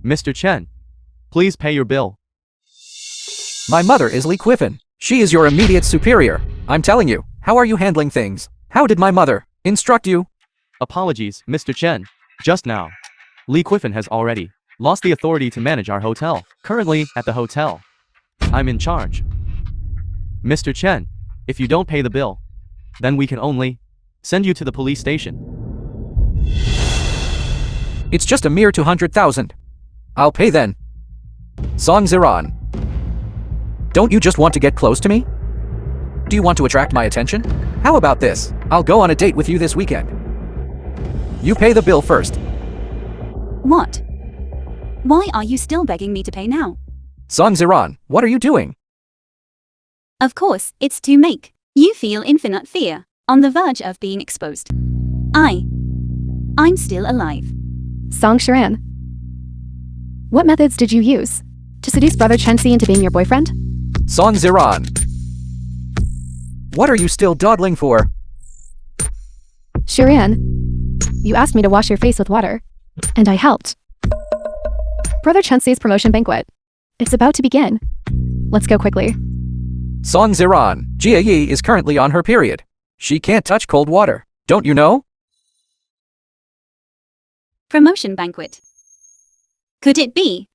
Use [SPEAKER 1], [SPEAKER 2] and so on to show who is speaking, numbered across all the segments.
[SPEAKER 1] Mr. Chen, please pay your bill.
[SPEAKER 2] My mother is Li Quiffin. She is your immediate superior. I'm telling you, how are you handling things? How did my mother instruct you?
[SPEAKER 1] Apologies, Mr. Chen. Just now, Li Quiffin has already lost the authority to manage our hotel. Currently, at the hotel, I'm in charge. Mr. Chen, if you don't pay the bill, then we can only send you to the police station.
[SPEAKER 2] It's just a mere 200,000. I'll pay then. Song Ziran. Don't you just want to get close to me? Do you want to attract my attention? How about this? I'll go on a date with you this weekend. You pay the bill first.
[SPEAKER 3] What? Why are you still begging me to pay now?
[SPEAKER 2] Song Ziran, what are you doing?
[SPEAKER 3] Of course, it's to make you feel infinite fear, on the verge of being exposed. I'm still alive.
[SPEAKER 4] Song Shiran. What methods did you use to seduce Brother Chensi into being your boyfriend?
[SPEAKER 2] Song Ziran. What are you still dawdling for?
[SPEAKER 4] Shiran, you asked me to wash your face with water, and I helped. Brother Chensi's promotion banquet. It's about to begin. Let's go quickly.
[SPEAKER 2] Song Ziran, Jia Yi is currently on her period. She can't touch cold water. Don't you know?
[SPEAKER 3] Promotion banquet. Could it be?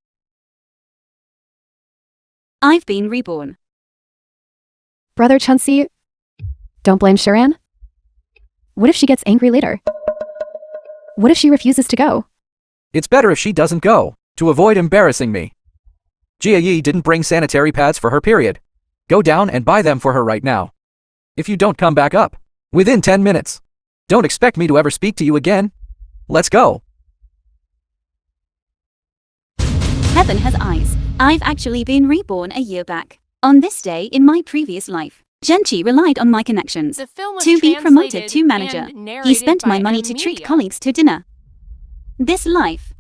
[SPEAKER 3] I've been reborn.
[SPEAKER 4] Brother Chensi, don't blame Shiran. What if she gets angry later? What if she refuses to go?
[SPEAKER 2] It's better if she doesn't go, to avoid embarrassing me. Jia Yi didn't bring sanitary pads for her period. Go down and buy them for her right now. If you don't come back up, within 10 minutes, don't expect me to ever speak to you again. Let's go.
[SPEAKER 3] Heaven has eyes. I've actually been reborn a year back. On this day in my previous life, Genchi relied on my connections to be promoted to manager. He spent my money to treat colleagues to dinner. This life,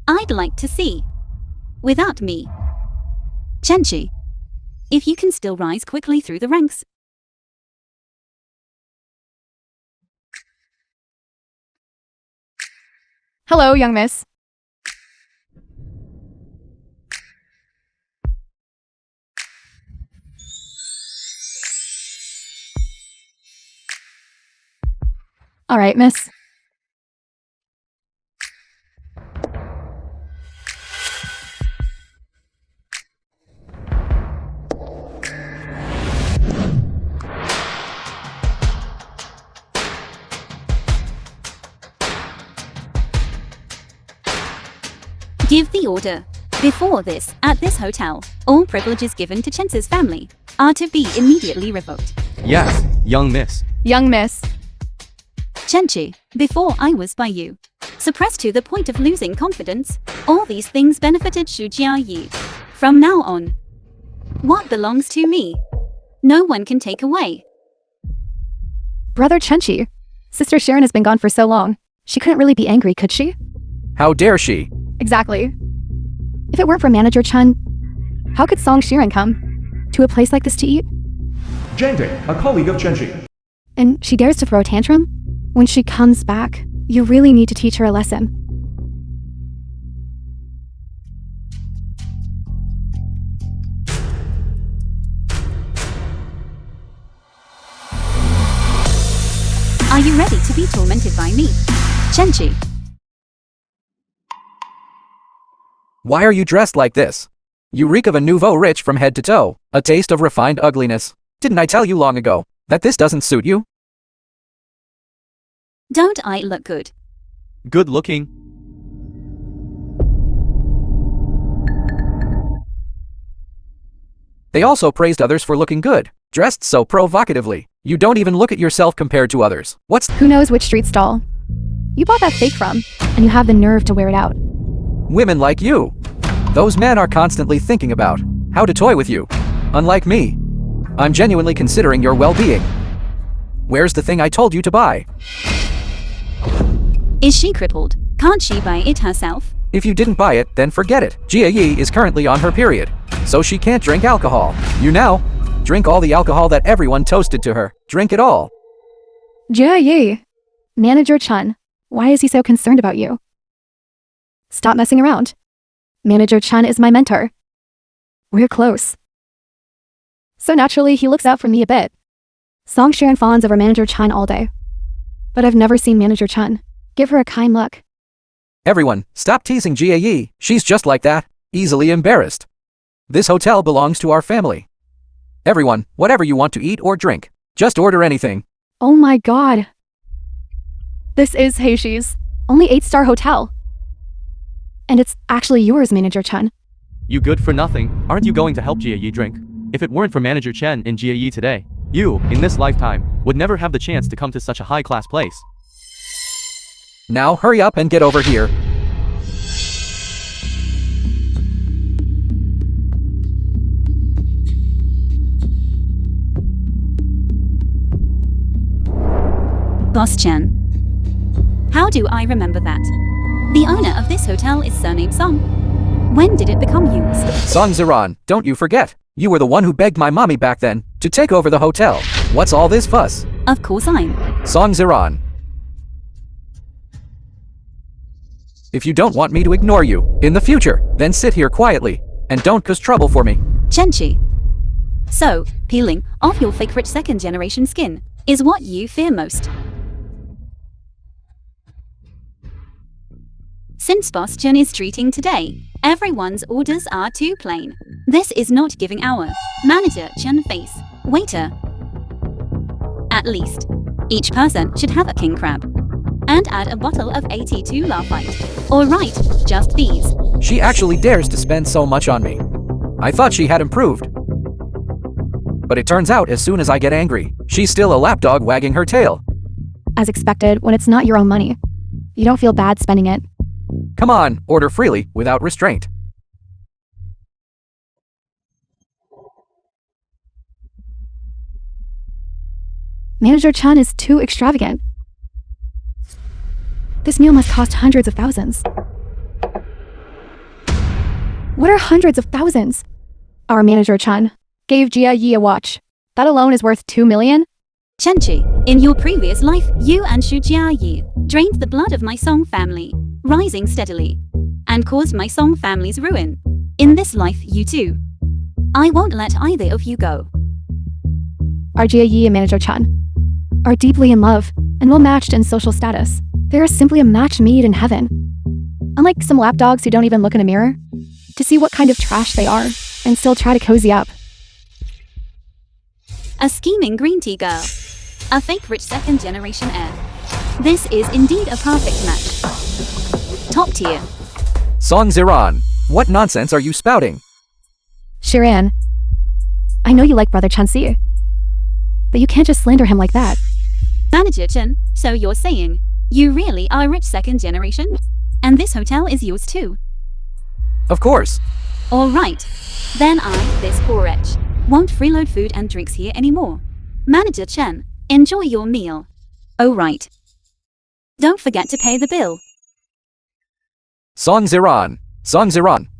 [SPEAKER 3] I'd like to see. Without me. Genchi, if you can still rise quickly through the ranks.
[SPEAKER 4] Hello, young miss. All right, miss.
[SPEAKER 3] Give the order. Before this, at this hotel, all privileges given to Chen's family are to be immediately revoked.
[SPEAKER 1] Yes, young miss.
[SPEAKER 4] Young miss.
[SPEAKER 3] Chenchi, before I was by you, suppressed to the point of losing confidence, all these things benefited Shu Jiayi. From now on, what belongs to me, no one can take away.
[SPEAKER 4] Brother Chenchi, Sister Sharon has been gone for so long. She couldn't really be angry, could she?
[SPEAKER 2] How dare she?
[SPEAKER 4] Exactly. If it weren't for Manager Chen, how could Song Shiran come to a place like this to eat?
[SPEAKER 5] Jangding, a colleague of Chenji.
[SPEAKER 4] And she dares to throw a tantrum? When she comes back, you really need to teach her a lesson.
[SPEAKER 3] Are you ready to be tormented by me, Chenchi?
[SPEAKER 2] Why are you dressed like this? You reek of a nouveau riche from head to toe, a taste of refined ugliness. Didn't I tell you long ago that this doesn't suit you?
[SPEAKER 3] Don't I look good?
[SPEAKER 1] Good looking.
[SPEAKER 2] They also praised others for looking good, dressed so provocatively. You don't even look at yourself compared to others.
[SPEAKER 4] Who knows which street stall you bought that fake from, and you have the nerve to wear it out.
[SPEAKER 2] Women like you. Those men are constantly thinking about how to toy with you. Unlike me, I'm genuinely considering your well-being. Where's the thing I told you to buy?
[SPEAKER 3] Is she crippled? Can't she buy it herself?
[SPEAKER 2] If you didn't buy it, then forget it. Jia Yi is currently on her period, so she can't drink alcohol. You now, drink all the alcohol that everyone toasted to her. Drink it all.
[SPEAKER 4] Jia Yi. Manager Chen, why is he so concerned about you? Stop messing around. Manager Chen is my mentor. We're close. So naturally, he looks out for me a bit. Song Sharon fawns over Manager Chen all day. But I've never seen Manager Chen give her a kind look.
[SPEAKER 2] Everyone, stop teasing Jie. She's just like that, easily embarrassed. This hotel belongs to our family. Everyone, whatever you want to eat or drink, just order anything.
[SPEAKER 4] Oh my god. This is Heishi's only 8-star hotel. And it's actually yours, Manager Chen.
[SPEAKER 1] You good for nothing, aren't you going to help Jie drink? If it weren't for Manager Chen in Jie today, you, in this lifetime, would never have the chance to come to such a high-class place.
[SPEAKER 2] Now hurry up and get over here.
[SPEAKER 3] Boss Chen. How do I remember that? The owner of this hotel is surnamed Song. When did it become yours?
[SPEAKER 2] Song Ziran, don't you forget. You were the one who begged my mommy back then to take over the hotel. What's all this fuss?
[SPEAKER 3] Of course I'm.
[SPEAKER 2] Song Ziran. If you don't want me to ignore you in the future, then sit here quietly and don't cause trouble for me.
[SPEAKER 3] Chenchi. So, peeling off your fake rich second-generation skin is what you fear most. Since Boss Chen is treating today, everyone's orders are too plain. This is not giving our Manager Chen face. Waiter. At least, each person should have a king crab. And add a bottle of 82 Lafite. Alright, just these.
[SPEAKER 2] She actually dares to spend so much on me. I thought she had improved. But it turns out as soon as I get angry, she's still a lapdog wagging her tail.
[SPEAKER 4] As expected, when it's not your own money, you don't feel bad spending it.
[SPEAKER 2] Come on, order freely, without restraint.
[SPEAKER 4] Manager Chen is too extravagant. This meal must cost hundreds of thousands. What are hundreds of thousands? Our Manager Chen gave Jia Yi a watch. That alone is worth 2 million?
[SPEAKER 3] Chenchi, in your previous life, you and Shu Jiayi drained the blood of my Song family, rising steadily, and caused my Song family's ruin. In this life, you too. I won't let either of you go.
[SPEAKER 4] Our Jia Yi and Manager Chen are deeply in love and well-matched in social status. They are simply a match made in heaven. Unlike some lapdogs who don't even look in a mirror to see what kind of trash they are and still try to cozy up.
[SPEAKER 3] A scheming green tea girl. A fake rich second-generation heir. This is indeed a perfect match. Top tier.
[SPEAKER 2] Song Ziran, what nonsense are you spouting?
[SPEAKER 4] Shiran, I know you like Brother Chen-si, but you can't just slander him like that.
[SPEAKER 3] Manager Chen, so you're saying you really are rich second generation? And this hotel is yours too?
[SPEAKER 2] Of course.
[SPEAKER 3] Alright. Then I, this poor wretch, won't freeload food and drinks here anymore. Manager Chen, enjoy your meal. Oh right. Don't forget to pay the bill.
[SPEAKER 2] Song Ziran,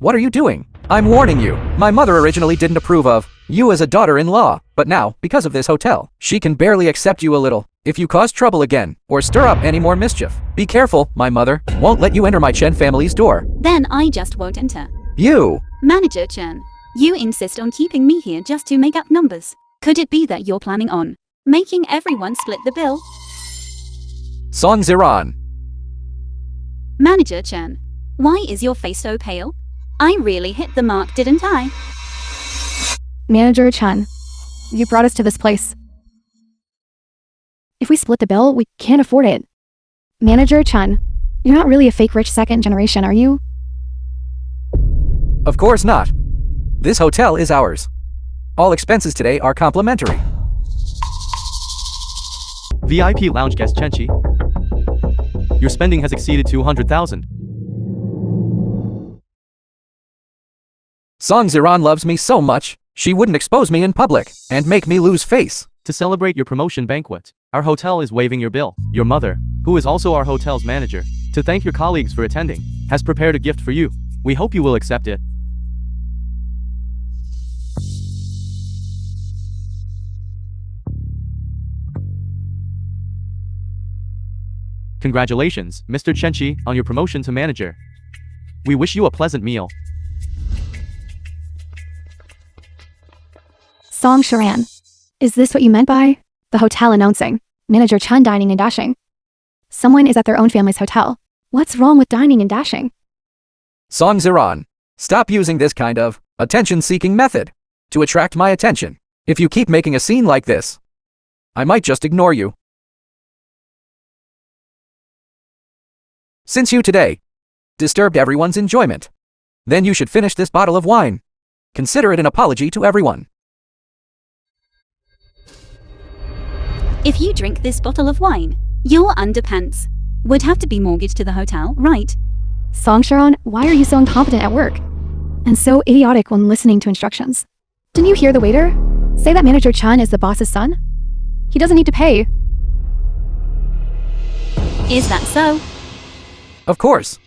[SPEAKER 2] what are you doing? I'm warning you, my mother originally didn't approve of you as a daughter-in-law, but now, because of this hotel, she can barely accept you a little. If you cause trouble again, or stir up any more mischief, be careful, my mother won't let you enter my Chen family's door.
[SPEAKER 3] Then I just won't enter.
[SPEAKER 2] You!
[SPEAKER 3] Manager Chen, you insist on keeping me here just to make up numbers. Could it be that you're planning on making everyone split the bill?
[SPEAKER 2] Song Ziran.
[SPEAKER 3] Manager Chen, why is your face so pale? I really hit the mark, didn't I?
[SPEAKER 4] Manager Chen, you brought us to this place. If we split the bill, we can't afford it. Manager Chen, you're not really a fake rich second generation, are you?
[SPEAKER 2] Of course not. This hotel is ours. All expenses today are complimentary.
[SPEAKER 1] VIP lounge guest Chenchi. Your spending has exceeded 200,000.
[SPEAKER 2] Song Ziran loves me so much, she wouldn't expose me in public and make me lose face.
[SPEAKER 1] To celebrate your promotion banquet, our hotel is waiving your bill. Your mother, who is also our hotel's manager, to thank your colleagues for attending, has prepared a gift for you. We hope you will accept it. Congratulations, Mr. Chenchi, on your promotion to manager. We wish you a pleasant meal.
[SPEAKER 4] Song Sharan. Is this what you meant by the hotel announcing Manager Chun dining and dashing? Someone is at their own family's hotel. What's wrong with dining and dashing?
[SPEAKER 2] Song Ziran. Stop using this kind of attention-seeking method to attract my attention. If you keep making a scene like this, I might just ignore you. Since you today disturbed everyone's enjoyment, then you should finish this bottle of wine. Consider it an apology to everyone.
[SPEAKER 3] If you drink this bottle of wine, your underpants would have to be mortgaged to the hotel, right?
[SPEAKER 4] Song Sharan, why are you so incompetent at work? And so idiotic when listening to instructions? Didn't you hear the waiter say that Manager Chun is the boss's son? He doesn't need to pay.
[SPEAKER 3] Is that so?
[SPEAKER 2] Of course.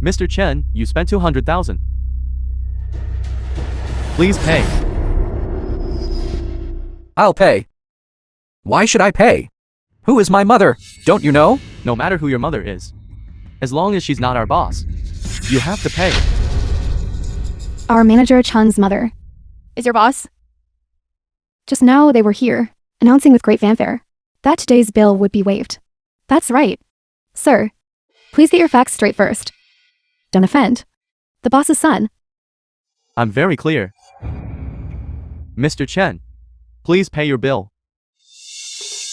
[SPEAKER 1] Mr. Chen, you spent 200,000. Please pay.
[SPEAKER 2] I'll pay. Why should I pay? Who is my mother? Don't you know?
[SPEAKER 1] No matter who your mother is, as long as she's not our boss, you have to pay.
[SPEAKER 4] Our Manager Chun's mother is your boss? Just now they were here, announcing with great fanfare that today's bill would be waived. That's right. Sir, please get your facts straight first. Don't offend the boss's son.
[SPEAKER 1] I'm very clear. Mr. Chen, please pay your bill.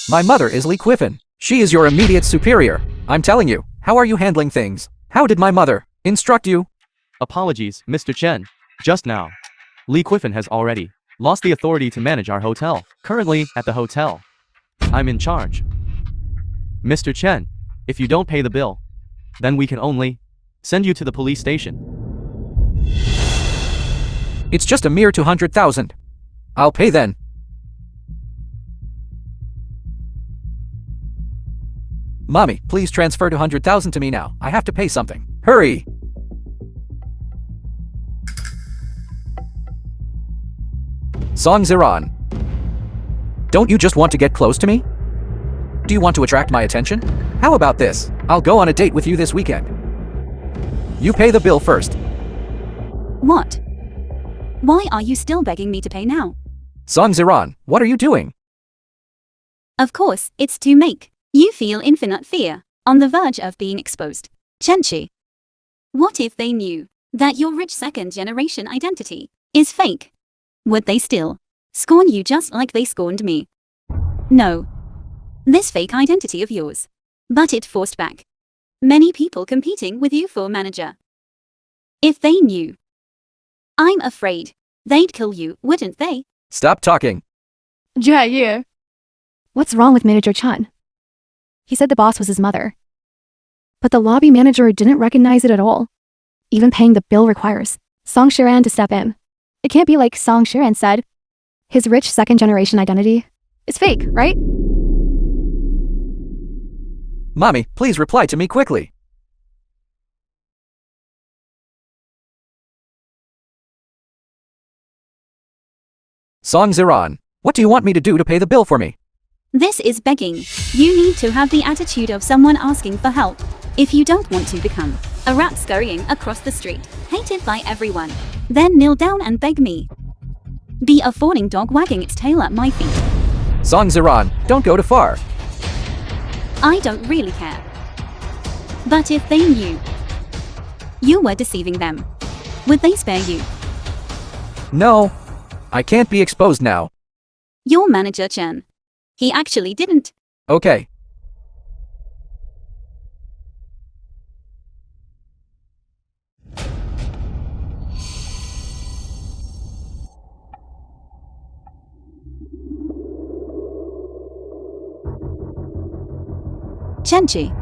[SPEAKER 2] My mother is Li Quiffin. She is your immediate superior. I'm telling you, how are you handling things? How did my mother instruct you?
[SPEAKER 1] Apologies, Mr. Chen. Just now, Li Quiffin has already lost the authority to manage our hotel. Currently, at the hotel, I'm in charge. Mr. Chen, if you don't pay the bill, then we can only send you to the police station.
[SPEAKER 2] It's just a mere 200,000. I'll pay then. Mommy, please transfer 200,000 to me now. I have to pay something. Hurry! Song Ziran. Don't you just want to get close to me? Do you want to attract my attention? How about this? I'll go on a date with you this weekend. You pay the bill first.
[SPEAKER 3] What? Why are you still begging me to pay now?
[SPEAKER 2] Song Ziran, what are you doing?
[SPEAKER 3] Of course, it's to make you feel infinite fear, on the verge of being exposed. Chenchi. What if they knew that your rich second-generation identity is fake? Would they still scorn you just like they scorned me? No. This fake identity of yours. But it forced back many people competing with you for manager. If they knew, I'm afraid they'd kill you, wouldn't they?
[SPEAKER 2] Stop talking.
[SPEAKER 4] Jia. What's wrong with Manager Chun? He said the boss was his mother. But the lobby manager didn't recognize it at all. Even paying the bill requires Song Sharan to step in. It can't be like Song Sharan said. His rich second-generation identity is fake, right?
[SPEAKER 2] Mommy, please reply to me quickly. Song Ziran, what do you want me to do to pay the bill for me?
[SPEAKER 3] This is begging. You need to have the attitude of someone asking for help. If you don't want to become a rat scurrying across the street, hated by everyone, then kneel down and beg me. Be a fawning dog wagging its tail at my feet.
[SPEAKER 2] Song Ziran, don't go too far.
[SPEAKER 3] I don't really care. But if they knew you were deceiving them, would they spare you?
[SPEAKER 2] No, I can't be exposed now.
[SPEAKER 3] Your manager Chen. He actually didn't.
[SPEAKER 2] Okay.
[SPEAKER 3] Chenchi.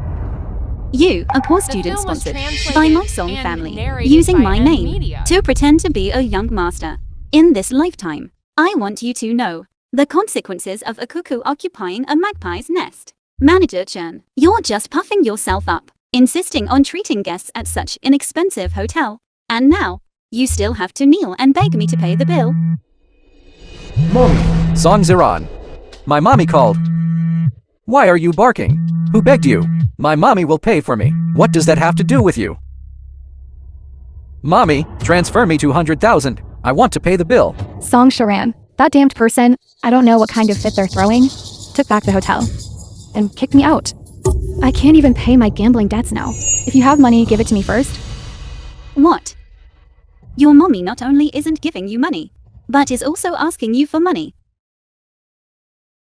[SPEAKER 3] You, a poor student sponsored by my Song family, using my name to pretend to be a young master. In this lifetime, I want you to know the consequences of a cuckoo occupying a magpie's nest. Manager Chen, you're just puffing yourself up, insisting on treating guests at such an expensive hotel. And now, you still have to kneel and beg me to pay the bill.
[SPEAKER 5] Mommy,
[SPEAKER 2] Song Ziran. My mommy called. Why are you barking? Who begged you? My mommy will pay for me. What does that have to do with you? Mommy, transfer me 200,000. I want to pay the bill.
[SPEAKER 4] Song Sharan, that damned person, I don't know what kind of fit they're throwing, took back the hotel and kicked me out. I can't even pay my gambling debts now. If you have money, give it to me first.
[SPEAKER 3] What? Your mommy not only isn't giving you money, but is also asking you for money.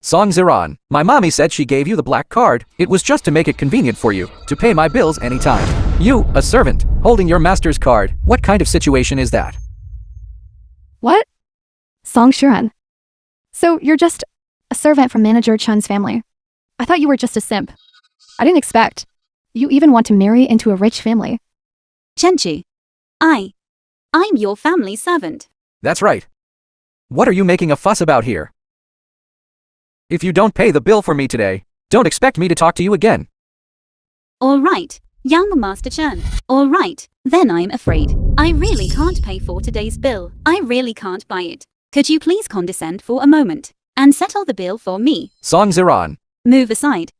[SPEAKER 2] Song Ziran, my mommy said she gave you the black card. It was just to make it convenient for you to pay my bills anytime. You, a servant, holding your master's card. What kind of situation is that?
[SPEAKER 4] What? Song Sharan. So you're just a servant from Manager Chun's family. I thought you were just a simp. I didn't expect. You even want to marry into a rich family.
[SPEAKER 3] Chenchi, I'm your family servant.
[SPEAKER 2] That's right. What are you making a fuss about here? If you don't pay the bill for me today, don't expect me to talk to you again.
[SPEAKER 3] All right, young Master Chen. All right, then I'm afraid I really can't pay for today's bill. I really can't buy it. Could you please condescend for a moment and settle the bill for me?
[SPEAKER 2] Song Ziran.
[SPEAKER 3] Move aside.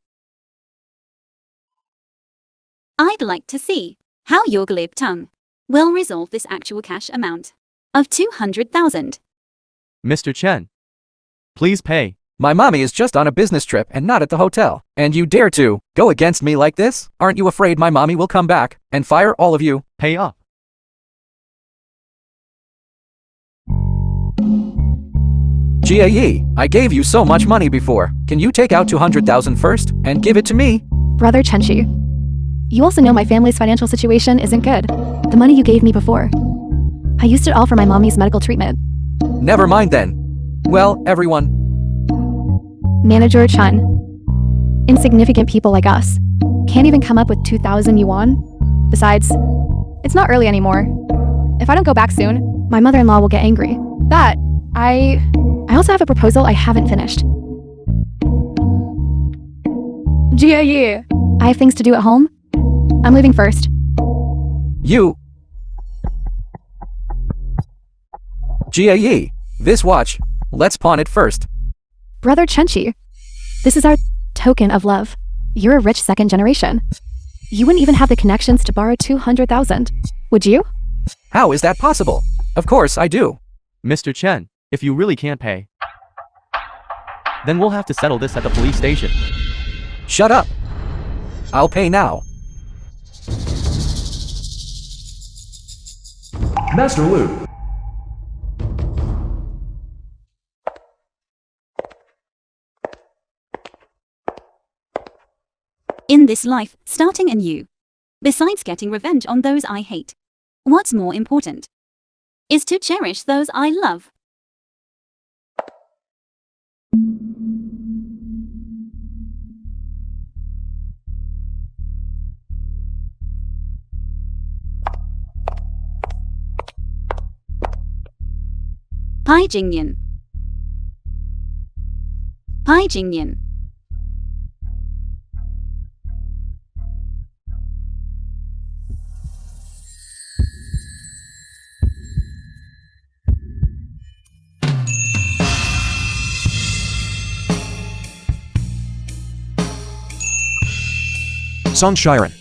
[SPEAKER 3] I'd like to see how your glib tongue will resolve this actual cash amount of 200,000.
[SPEAKER 1] Mr. Chen, please pay.
[SPEAKER 2] My mommy is just on a business trip and not at the hotel. And you dare to go against me like this? Aren't you afraid my mommy will come back and fire all of you?
[SPEAKER 1] Pay up.
[SPEAKER 2] GAE, I gave you so much money before. Can you take out 200,000 first and give it to me?
[SPEAKER 4] Brother Chenchi, you also know my family's financial situation isn't good. The money you gave me before, I used it all for my mommy's medical treatment.
[SPEAKER 2] Never mind then. Well, everyone.
[SPEAKER 4] Manager Chun, insignificant people like us can't even come up with 2,000 yuan. Besides, it's not early anymore. If I don't go back soon, my mother-in-law will get angry. I also have a proposal I haven't finished. GAE, I have things to do at home. I'm leaving first.
[SPEAKER 2] You. GAE, this watch. Let's pawn it first.
[SPEAKER 4] Brother Chenchi, this is our token of love. You're a rich second generation. You wouldn't even have the connections to borrow 200,000, would you?
[SPEAKER 2] How is that possible? Of course I do.
[SPEAKER 1] Mr. Chen, if you really can't pay, then we'll have to settle this at the police station.
[SPEAKER 2] Shut up. I'll pay now.
[SPEAKER 5] Master Lu.
[SPEAKER 3] In this life, starting anew, besides getting revenge on those I hate, what's more important is to cherish those I love. Pai Jingyan. Pai Jingyan.
[SPEAKER 5] Song Shiren.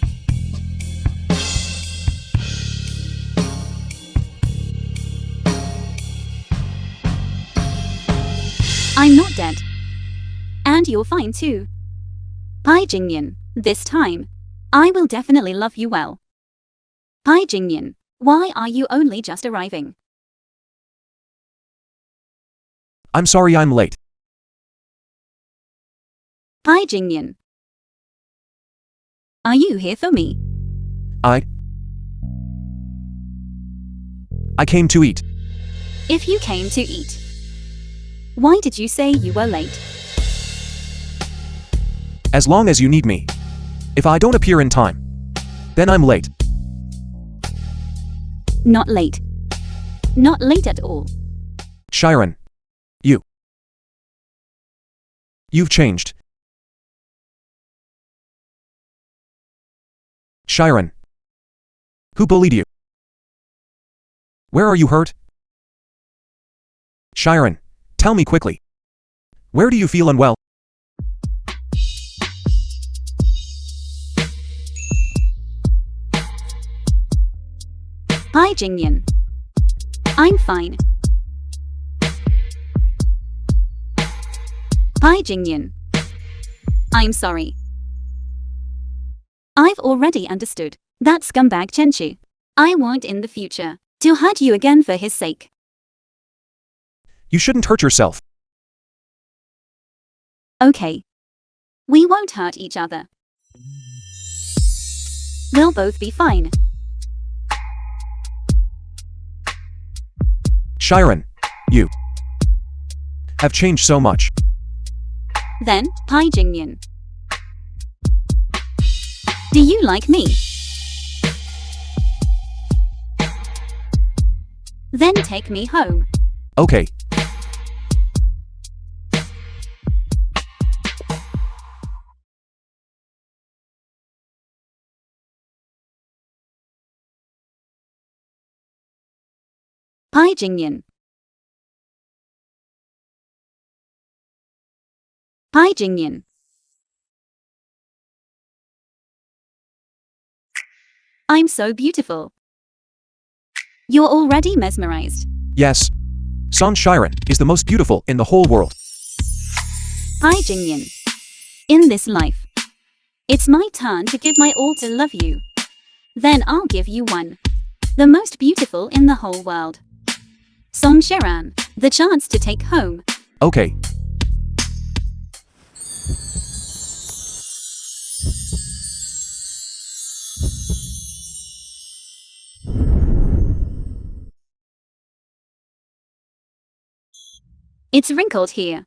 [SPEAKER 3] I'm not dead. And you're fine too. Pai Jingyan, this time, I will definitely love you well. Pai Jingyan, why are you only just arriving?
[SPEAKER 5] I'm sorry I'm late.
[SPEAKER 3] Pai Jingyan. Are you here for me?
[SPEAKER 5] I came to eat.
[SPEAKER 3] If you came to eat, why did you say you were late?
[SPEAKER 5] As long as you need me. If I don't appear in time, then I'm late.
[SPEAKER 3] Not late. Not late at all.
[SPEAKER 5] Shiren. You've changed. Shiren. Who bullied you? Where are you hurt? Shiren, tell me quickly. Where do you feel unwell?
[SPEAKER 3] Hi Jingyan. I'm fine. Hi Jingyan. I'm sorry. I've already understood. That scumbag Chenchi. I won't in the future to hurt you again for his sake.
[SPEAKER 5] You shouldn't hurt yourself.
[SPEAKER 3] Okay. We won't hurt each other. We'll both be fine.
[SPEAKER 5] Shiren, you have changed so much.
[SPEAKER 3] Then, Pai Jingyan. Do you like me? Then take me home.
[SPEAKER 5] Okay.
[SPEAKER 3] Pai Jingyan. Pai Jingyan. I'm so beautiful. You're already mesmerized.
[SPEAKER 5] Yes. Son Shiren is the most beautiful in the whole world.
[SPEAKER 3] Pai Jingyan. In this life, it's my turn to give my all to love you. Then I'll give you one. The most beautiful in the whole world. Song Shiran, the chance to take home.
[SPEAKER 5] Okay.
[SPEAKER 3] It's wrinkled here.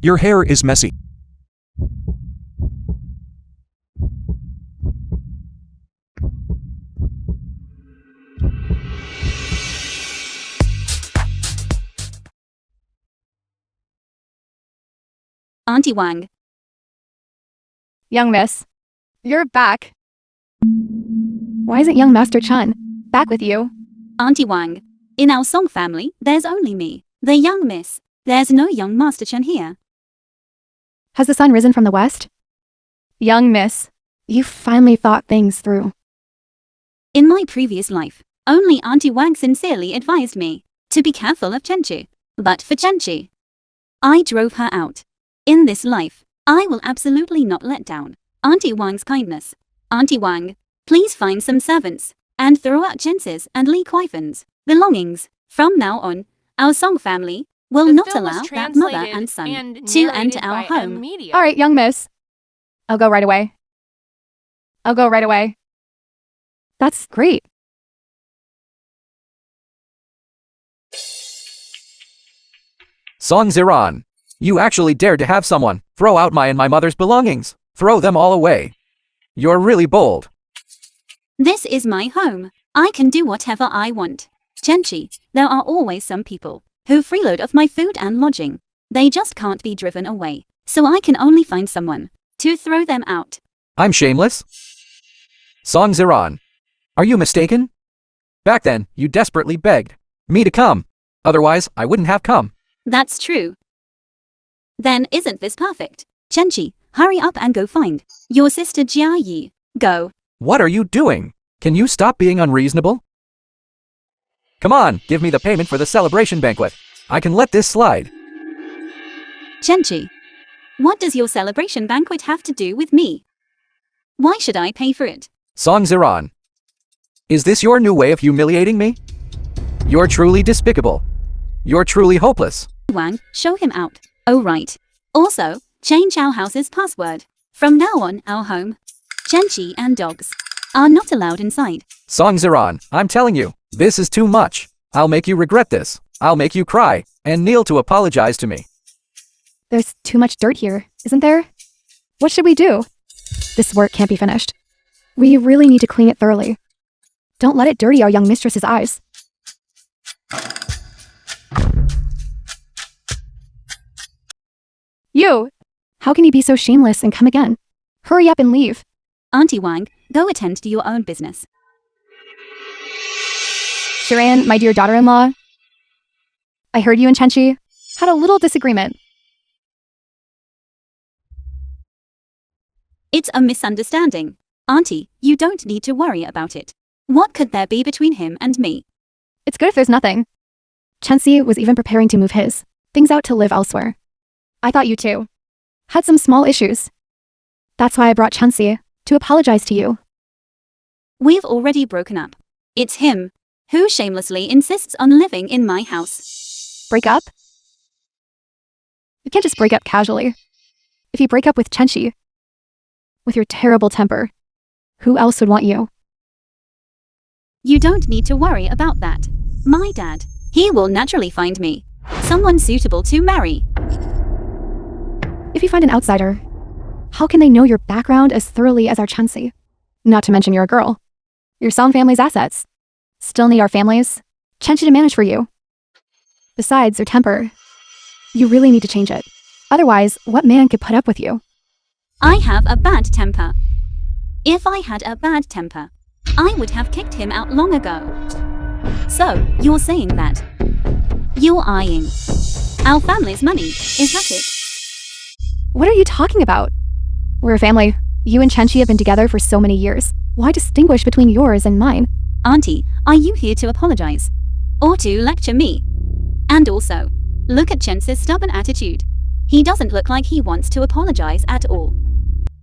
[SPEAKER 5] Your hair is messy.
[SPEAKER 3] Auntie Wang.
[SPEAKER 4] Young miss, you're back. Why isn't young Master Chun back with you?
[SPEAKER 3] Auntie Wang. In our Song family, there's only me, the young miss. There's no young Master Chen here.
[SPEAKER 4] Has the sun risen from the west? Young miss, you finally thought things through.
[SPEAKER 3] In my previous life, only Auntie Wang sincerely advised me to be careful of Chenchi. But for Chenchi, I drove her out. In this life, I will absolutely not let down Auntie Wang's kindness. Auntie Wang, please find some servants and throw out Chen's and Li Kuifan's belongings. From now on, our Song family will not allow that mother and son to enter our home.
[SPEAKER 4] All right, young miss. I'll go right away. I'll go right away. That's great.
[SPEAKER 2] Song Ziran. You actually dared to have someone throw out my and my mother's belongings. Throw them all away. You're really bold.
[SPEAKER 3] This is my home. I can do whatever I want. Chenchi, there are always some people who freeload of my food and lodging. They just can't be driven away. So I can only find someone to throw them out.
[SPEAKER 2] I'm shameless? Song Ziran. Are you mistaken? Back then, you desperately begged me to come. Otherwise, I wouldn't have come.
[SPEAKER 3] That's true. Then isn't this perfect? Chenchi, hurry up and go find your sister Jia Yi. Go.
[SPEAKER 2] What are you doing? Can you stop being unreasonable? Come on, give me the payment for the celebration banquet. I can let this slide.
[SPEAKER 3] Chenchi, what does your celebration banquet have to do with me? Why should I pay for it?
[SPEAKER 2] Song Ziran. Is this your new way of humiliating me? You're truly despicable. You're truly hopeless.
[SPEAKER 3] Wang, show him out. Oh right. Also, change our house's password. From now on, our home, Chenchi and dogs are not allowed inside.
[SPEAKER 2] Song Ziran, I'm telling you, this is too much. I'll make you regret this. I'll make you cry and kneel to apologize to me.
[SPEAKER 4] There's too much dirt here, isn't there? What should we do? This work can't be finished. We really need to clean it thoroughly. Don't let it dirty our young mistress's eyes. You! How can you be so shameless and come again? Hurry up and leave.
[SPEAKER 3] Auntie Wang, go attend to your own business.
[SPEAKER 4] Shiran, my dear daughter-in-law, I heard you and Chenchi had a little disagreement.
[SPEAKER 3] It's a misunderstanding. Auntie, you don't need to worry about it. What could there be between him and me?
[SPEAKER 4] It's good if there's nothing. Chensi was even preparing to move his things out to live elsewhere. I thought you too had some small issues. That's why I brought Chensi to apologize to you.
[SPEAKER 3] We've already broken up. It's him who shamelessly insists on living in my house.
[SPEAKER 4] Break up? You can't just break up casually. If you break up with Chensi, with your terrible temper, who else would want you?
[SPEAKER 3] You don't need to worry about that. My dad, he will naturally find me someone suitable to marry.
[SPEAKER 4] If you find an outsider, how can they know your background as thoroughly as our Chensi? Not to mention you're a girl. Your Song family's assets still need our families, Chensi to manage for you. Besides, your temper, you really need to change it. Otherwise, what man could put up with you?
[SPEAKER 3] I have a bad temper. If I had a bad temper, I would have kicked him out long ago. So, you're saying that you're eyeing our family's money, is that it?
[SPEAKER 4] What are you talking about? We're a family. You and Chensi have been together for so many years. Why distinguish between yours and mine?
[SPEAKER 3] Auntie, are you here to apologize? Or to lecture me? And also, look at Chensi's stubborn attitude. He doesn't look like he wants to apologize at all.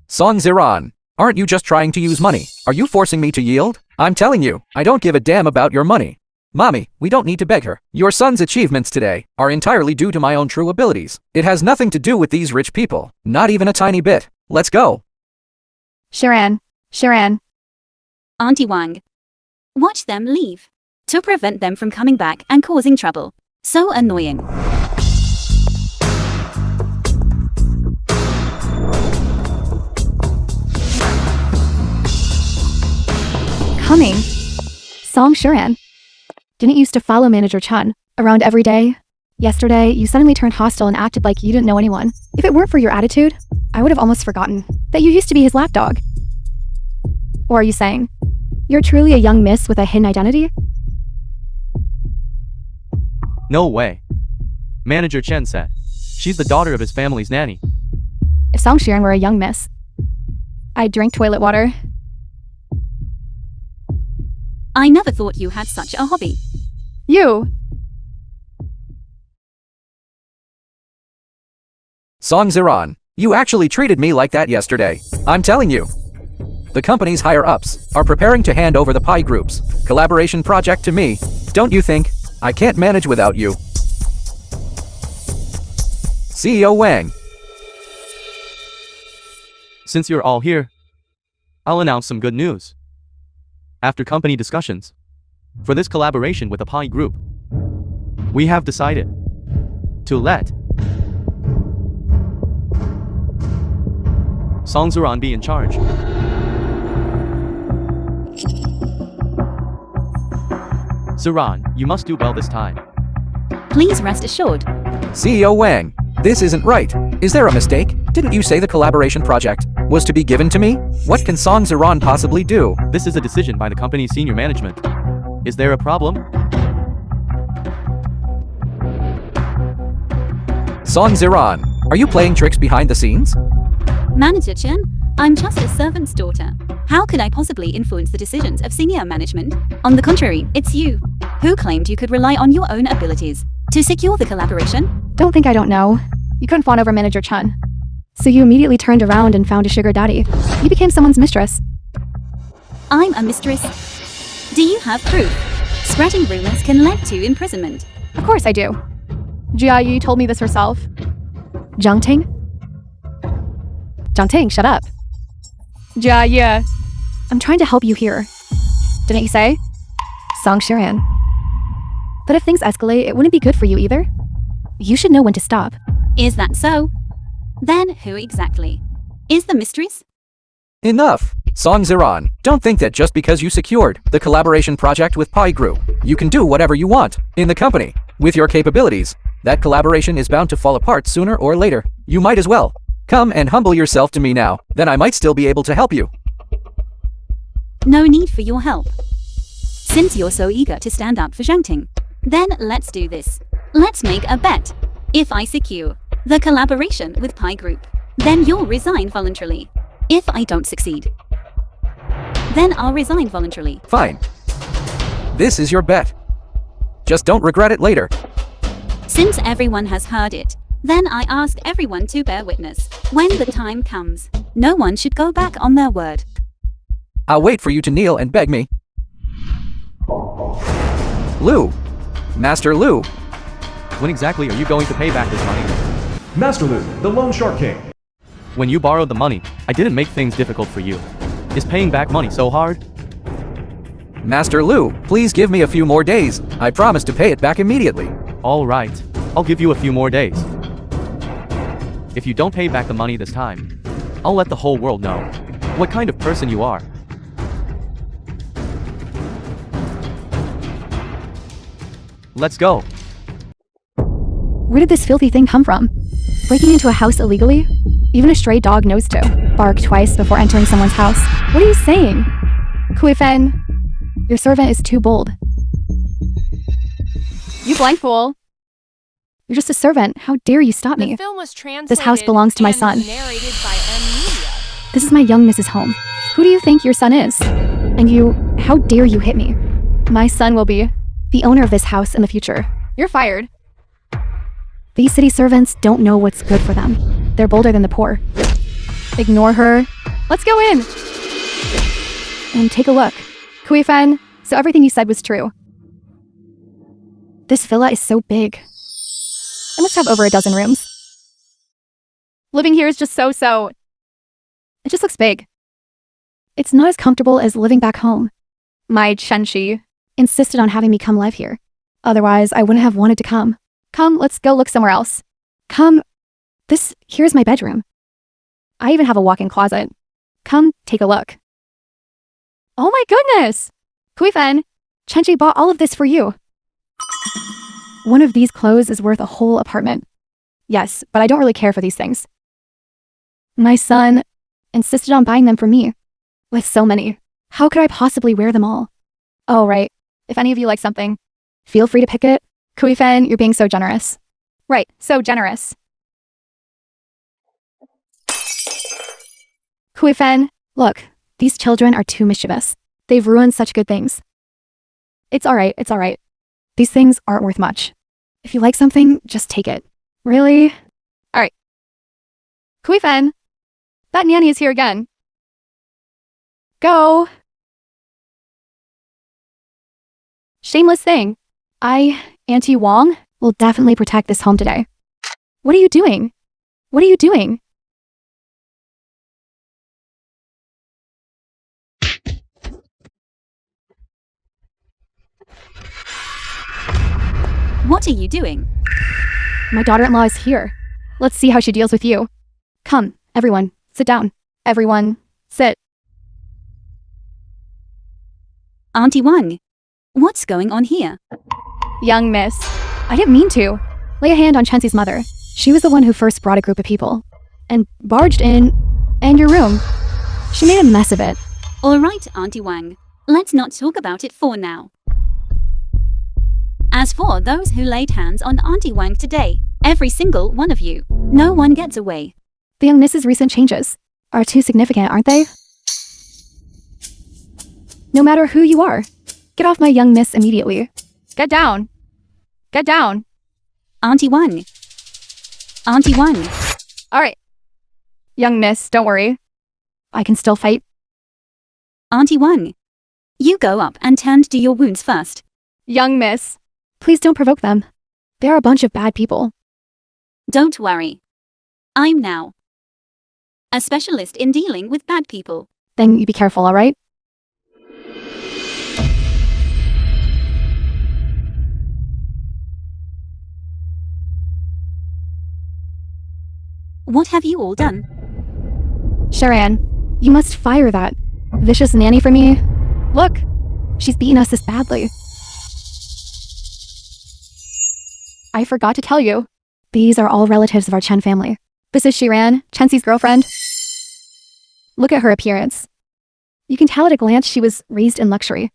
[SPEAKER 2] Song Ziran, aren't you just trying to use money? Are you forcing me to yield? I'm telling you, I don't give a damn about your money. Mommy, we don't need to beg her. Your son's achievements today are entirely due to my own true abilities. It has nothing to do with these rich people. Not even a tiny bit. Let's go.
[SPEAKER 4] Sharan.
[SPEAKER 3] Auntie Wang. Watch them leave. To prevent them from coming back and causing trouble. So annoying.
[SPEAKER 4] Coming. Song Sharan. Didn't you used to follow Manager Chun around every day? Yesterday, you suddenly turned hostile and acted like you didn't know anyone. If it weren't for your attitude, I would have almost forgotten that you used to be his lapdog. Or are you saying you're truly a young miss with a hidden identity?
[SPEAKER 1] No way. Manager Chen said. She's the daughter of his family's nanny.
[SPEAKER 4] If Song Sharan were a young miss, I'd drink toilet water.
[SPEAKER 3] I never thought you had such a hobby.
[SPEAKER 4] You!
[SPEAKER 2] Song Ziran, you actually treated me like that yesterday. I'm telling you. The company's higher-ups are preparing to hand over the Pi Group's collaboration project to me. Don't you think I can't manage without you? CEO Wang.
[SPEAKER 1] Since you're all here, I'll announce some good news. After company discussions, for this collaboration with the Pi Group, we have decided to let Song Ziran be in charge. Ziran, you must do well this time.
[SPEAKER 3] Please rest assured.
[SPEAKER 2] CEO Wang, this isn't right. Is there a mistake? Didn't you say the collaboration project was to be given to me? What can Song Ziran possibly do?
[SPEAKER 1] This is a decision by the company's senior management. Is there a problem?
[SPEAKER 2] Song Ziran, are you playing tricks behind the scenes?
[SPEAKER 3] Manager Chen, I'm just a servant's daughter. How could I possibly influence the decisions of senior management? On the contrary, it's you who claimed you could rely on your own abilities to secure the collaboration.
[SPEAKER 4] Don't think I don't know. You couldn't fawn over Manager Chun. So you immediately turned around and found a sugar daddy. You became someone's mistress.
[SPEAKER 3] I'm a mistress. Do you have proof? Spreading rumors can lead to imprisonment.
[SPEAKER 4] Of course I do. Jia Yi told me this herself. Jiang Ting? Jiang Ting, shut up. Jia Yi. I'm trying to help you here. Didn't you say? Song Sharan. But if things escalate, it wouldn't be good for you either. You should know when to stop.
[SPEAKER 3] Is that so? Then who exactly is the mistress?
[SPEAKER 2] Enough. Song Ziran, don't think that just because you secured the collaboration project with Pi Group, you can do whatever you want in the company. With your capabilities, that collaboration is bound to fall apart sooner or later. You might as well come and humble yourself to me now, then I might still be able to help you.
[SPEAKER 3] No need for your help. Since you're so eager to stand up for Zhangting, then let's do this. Let's make a bet. If I secure the collaboration with Pi Group, then you'll resign voluntarily. If I don't succeed, then I'll resign voluntarily.
[SPEAKER 2] Fine. This is your bet. Just don't regret it later.
[SPEAKER 3] Since everyone has heard it, then I ask everyone to bear witness. When the time comes, no one should go back on their word.
[SPEAKER 2] I'll wait for you to kneel and beg me. Lou. Master Lou.
[SPEAKER 1] When exactly are you going to pay back this money?
[SPEAKER 6] Master Lou, the Loan Shark King.
[SPEAKER 1] When you borrowed the money, I didn't make things difficult for you. Is paying back money so hard?
[SPEAKER 2] Master Lou, please give me a few more days. I promise to pay it back immediately.
[SPEAKER 1] All right, I'll give you a few more days. If you don't pay back the money this time, I'll let the whole world know what kind of person you are. Let's go.
[SPEAKER 4] Where did this filthy thing come from? Breaking into a house illegally? Even a stray dog knows to bark twice before entering someone's house. What are you saying? Kuifen, your servant is too bold. You blind fool. You're just a servant. How dare you stop me?
[SPEAKER 7] The film was translated
[SPEAKER 4] This house belongs to my
[SPEAKER 7] and
[SPEAKER 4] son.
[SPEAKER 7] narrated by M. Media.
[SPEAKER 4] This is my young Mrs. Home. Who do you think your son is? And you, how dare you hit me? My son will be the owner of this house in the future. You're fired. These city servants don't know what's good for them. They're bolder than the poor. Ignore her. Let's go in. And take a look. Kuifen, so everything you said was true. This villa is so big. It must have over a dozen rooms. Living here is just so. It just looks big. It's not as comfortable as living back home. My Chenchi insisted on having me come live here. Otherwise, I wouldn't have wanted to come. Come, let's go look somewhere else. Come. Here's my bedroom. I even have a walk-in closet. Come, take a look. Oh my goodness! Kuifen, Chenchi bought all of this for you. One of these clothes is worth a whole apartment. Yes, but I don't really care for these things. My son insisted on buying them for me. With so many, how could I possibly wear them all? Oh, right. If any of you like something, feel free to pick it. Kuifen, you're being so generous. Right, so generous. Kuifen, look, these children are too mischievous. They've ruined such good things. It's alright. These things aren't worth much. If you like something, just take it. Really? Alright. Kuifen, that nanny is here again. Go. Shameless thing. Auntie Wong, will definitely protect this home today. What are you doing? What are you doing?
[SPEAKER 3] What are you doing?
[SPEAKER 4] My daughter-in-law is here. Let's see how she deals with you. Come, everyone, sit down. Everyone, sit.
[SPEAKER 3] Auntie Wang, what's going on here?
[SPEAKER 4] Young miss, I didn't mean to. Lay a hand on Chensi's mother. She was the one who first brought a group of people and barged in your room. She made a mess of it.
[SPEAKER 3] All right, Auntie Wang, let's not talk about it for now. As for those who laid hands on Auntie Wang today, every single one of you, no one gets away.
[SPEAKER 4] The young miss's recent changes are too significant, aren't they? No matter who you are, get off my young miss immediately. Get down. Get down.
[SPEAKER 3] Auntie Wang. Auntie Wang.
[SPEAKER 4] All right. Young miss, don't worry. I can still fight.
[SPEAKER 3] Auntie Wang. You go up and tend to your wounds first.
[SPEAKER 4] Young miss, please don't provoke them. They're a bunch of bad people.
[SPEAKER 3] Don't worry. I'm now a specialist in dealing with bad people.
[SPEAKER 4] Then you be careful, all right?
[SPEAKER 3] What have you all done?
[SPEAKER 4] Sharan, you must fire that vicious nanny for me. Look, she's beaten us this badly. I forgot to tell you. These are all relatives of our Chen family. This is Shiran, Chensi's girlfriend. Look at her appearance. You can tell at a glance she was raised in luxury.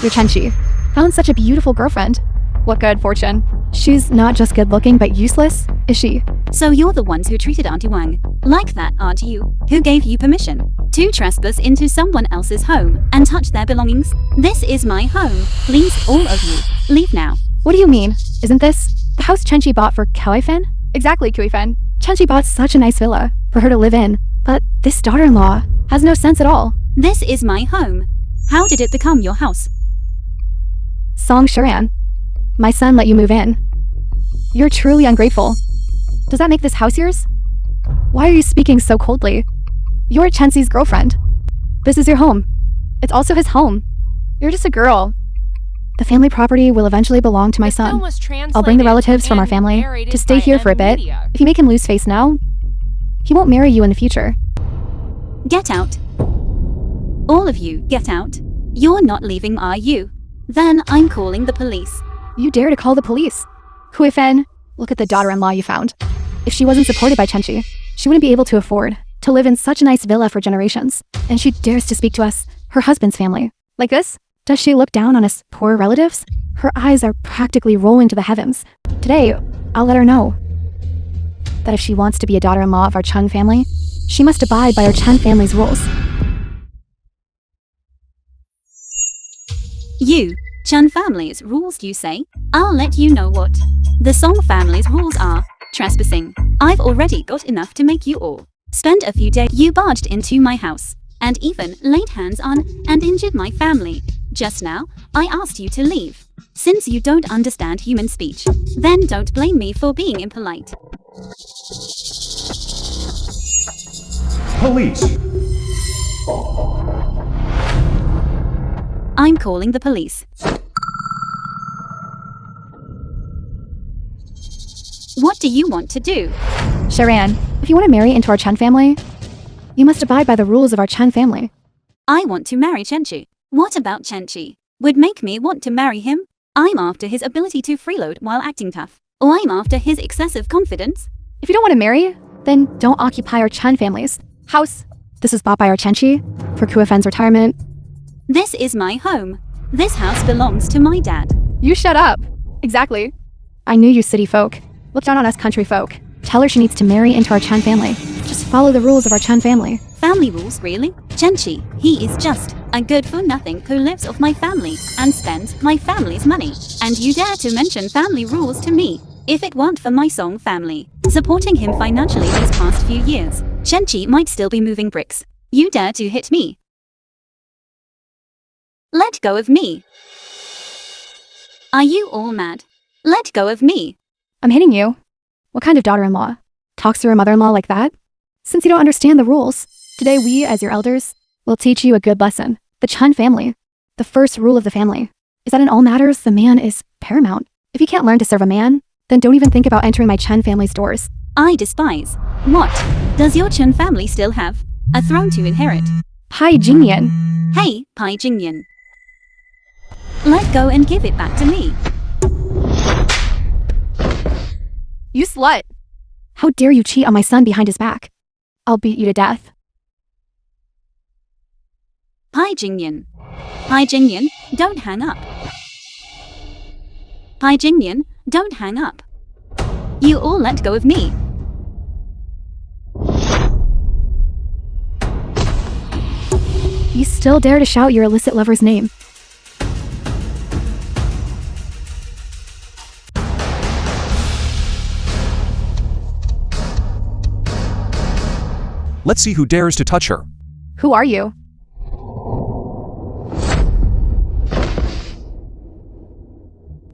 [SPEAKER 4] Your Chenchi found such a beautiful girlfriend. What good fortune. She's not just good looking but useless, is she?
[SPEAKER 3] So you're the ones who treated Auntie Wang like that, aren't you? Who gave you permission to trespass into someone else's home and touch their belongings? This is my home. Please, all of you, leave now.
[SPEAKER 4] What do you mean? Isn't this the house Chenchi bought for Khởi? Exactly, Kui-fen. Chenchi bought such a nice villa for her to live in, but this daughter-in-law has no sense at all.
[SPEAKER 3] This is my home. How did it become your house?
[SPEAKER 4] Song Sharan, my son let you move in. You're truly ungrateful. Does that make this house yours? Why are you speaking so coldly? You're Chenchi's girlfriend. This is your home. It's also his home. You're just a girl. The family property will eventually belong to my son. I'll bring the relatives from our family to stay here for a bit. If you make him lose face now, he won't marry you in the future.
[SPEAKER 3] Get out. All of you, get out. You're not leaving, are you? Then I'm calling the police.
[SPEAKER 4] You dare to call the police? Kui-fen, look at the daughter-in-law you found. If she wasn't supported by Chenchi, she wouldn't be able to afford to live in such a nice villa for generations. And she dares to speak to us, her husband's family. Like this? Does she look down on us poor relatives? Her eyes are practically rolling to the heavens. Today, I'll let her know that if she wants to be a daughter-in-law of our Chen family, she must abide by our Chen family's rules.
[SPEAKER 3] You, Chen family's rules, you say? I'll let you know what. The Song family's rules are trespassing. I've already got enough to make you all spend a few days. You barged into my house and even laid hands on and injured my family. Just now, I asked you to leave. Since you don't understand human speech, then don't blame me for being impolite.
[SPEAKER 6] Police.
[SPEAKER 3] I'm calling the police. What do you want to do?
[SPEAKER 4] Sharan, if you want to marry into our Chen family, you must abide by the rules of our Chen family.
[SPEAKER 3] I want to marry Chenchi. What about Chenchi would make me want to marry him? I'm after his ability to freeload while acting tough. Or I'm after his excessive confidence.
[SPEAKER 4] If you don't want to marry, then don't occupy our Chen family's house. This was bought by our Chenchi for Kui-fen's retirement.
[SPEAKER 3] This is my home. This house belongs to my dad.
[SPEAKER 4] You shut up. Exactly. I knew you city folk. Look down on us country folk. Tell her she needs to marry into our Chen family. Just follow the rules of our Chen family.
[SPEAKER 3] Family rules, really? Chenchi, he is just a good-for-nothing who lives off my family and spends my family's money. And you dare to mention family rules to me? If it weren't for my Song family supporting him financially these past few years, Chenchi might still be moving bricks. You dare to hit me? Let go of me. Are you all mad? Let go of me.
[SPEAKER 4] I'm hitting you. What kind of daughter-in-law talks to her mother-in-law like that? Since you don't understand the rules, today we, as your elders, will teach you a good lesson. The Chen family. The first rule of the family is that in all matters, the man is paramount. If you can't learn to serve a man, then don't even think about entering my Chen family's doors.
[SPEAKER 3] I despise. What? Does your Chen family still have a throne to inherit?
[SPEAKER 4] Pai Jingyan.
[SPEAKER 3] Hey, Pai Jingyan. Let go and give it back to me.
[SPEAKER 4] You slut. How dare you cheat on my son behind his back? I'll beat you to death.
[SPEAKER 3] Pai Jingyan. Pai Jingyan, don't hang up. Pai Jingyan, don't hang up. You all let go of me.
[SPEAKER 4] You still dare to shout your illicit lover's name.
[SPEAKER 5] Let's see who dares to touch her.
[SPEAKER 4] Who are you?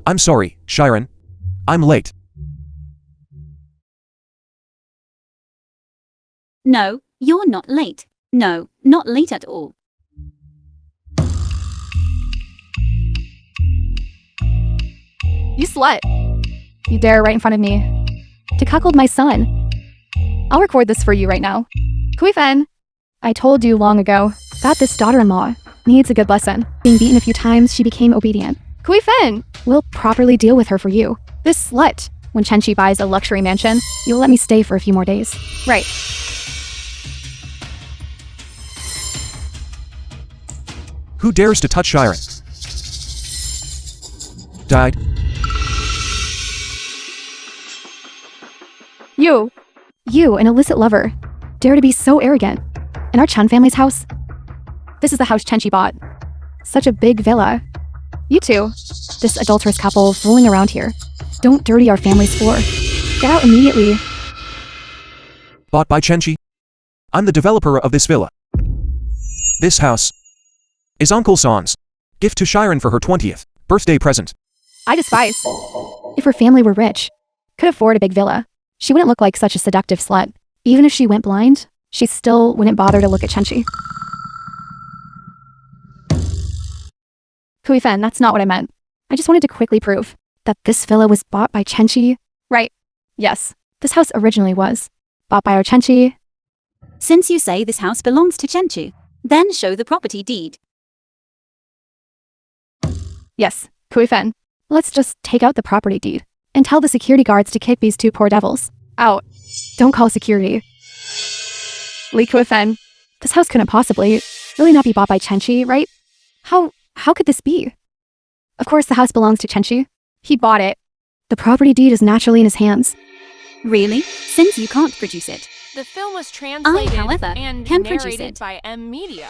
[SPEAKER 5] I'm sorry, Sharon. I'm late.
[SPEAKER 3] No, you're not late. No, not late at all.
[SPEAKER 4] You slut. You dare right in front of me to cuckold my son. I'll record this for you right now. Kui-fen, I told you long ago that this daughter-in-law needs a good lesson. Being beaten a few times, she became obedient. Kui-fen, we'll properly deal with her for you. This slut. When Chenchi buys a luxury mansion, you'll let me stay for a few more days. Right.
[SPEAKER 5] Who dares to touch Sharon? Died.
[SPEAKER 4] You, an illicit lover, dare to be so arrogant. In our Chun family's house? This is the house Chenchi bought. Such a big villa. You two, this adulterous couple fooling around here. Don't dirty our family's floor. Get out immediately.
[SPEAKER 5] Bought by Chenchi. I'm the developer of this villa. This house is Uncle Son's gift to Shiren for her 20th birthday present.
[SPEAKER 4] I despise. If her family were rich, could afford a big villa, she wouldn't look like such a seductive slut. Even if she went blind, she still wouldn't bother to look at Chenchi. Kui Fen, that's not what I meant. I just wanted to quickly prove that this villa was bought by Chenchi. Right. Yes, this house originally was bought by our Chenchi.
[SPEAKER 3] Since you say this house belongs to Chenchi, then show the property deed.
[SPEAKER 4] Yes, Kui Fen. Let's just take out the property deed and tell the security guards to kick these two poor devils out. Don't call security. Li Kui Fen, this house couldn't possibly really not be bought by Chenchi, right? How could this be? Of course the house belongs to Chenchi. He bought it. The property deed is naturally in his hands.
[SPEAKER 3] Really? Since you can't produce it.
[SPEAKER 7] The film was translated
[SPEAKER 3] however,
[SPEAKER 7] and
[SPEAKER 3] can produce
[SPEAKER 7] narrated
[SPEAKER 3] it.
[SPEAKER 7] by M Media.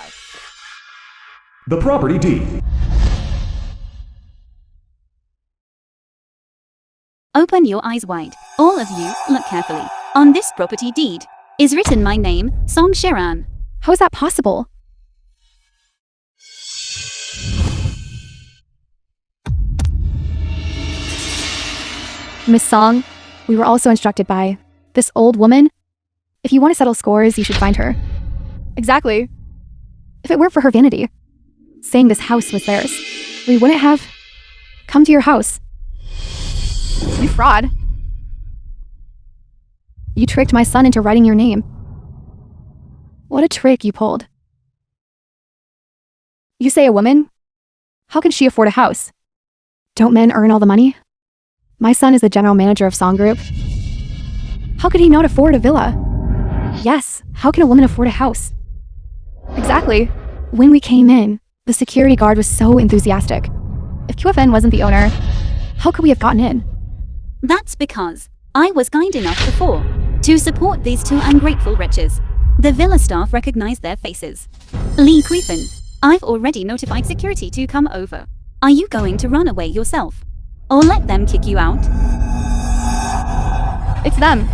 [SPEAKER 6] The property deed.
[SPEAKER 3] Open your eyes wide. All of you, look carefully. On this property deed is written my name, Song Shiran.
[SPEAKER 4] How is that possible? Miss Song, we were also instructed by this old woman. If you want to settle scores, you should find her. Exactly. If it weren't for her vanity, saying this house was theirs, we wouldn't have come to your house. You fraud. You tricked my son into writing your name. What a trick you pulled. You say a woman? How can she afford a house? Don't men earn all the money? My son is the general manager of Song Group. How could he not afford a villa? Yes, how can a woman afford a house? Exactly. When we came in, the security guard was so enthusiastic. If QFN wasn't the owner, how could we have gotten in?
[SPEAKER 3] That's because I was kind enough before to support these two ungrateful wretches. The villa staff recognized their faces. Li Kuifin, I've already notified security to come over. Are you going to run away yourself? Or let them kick you out?
[SPEAKER 4] It's them.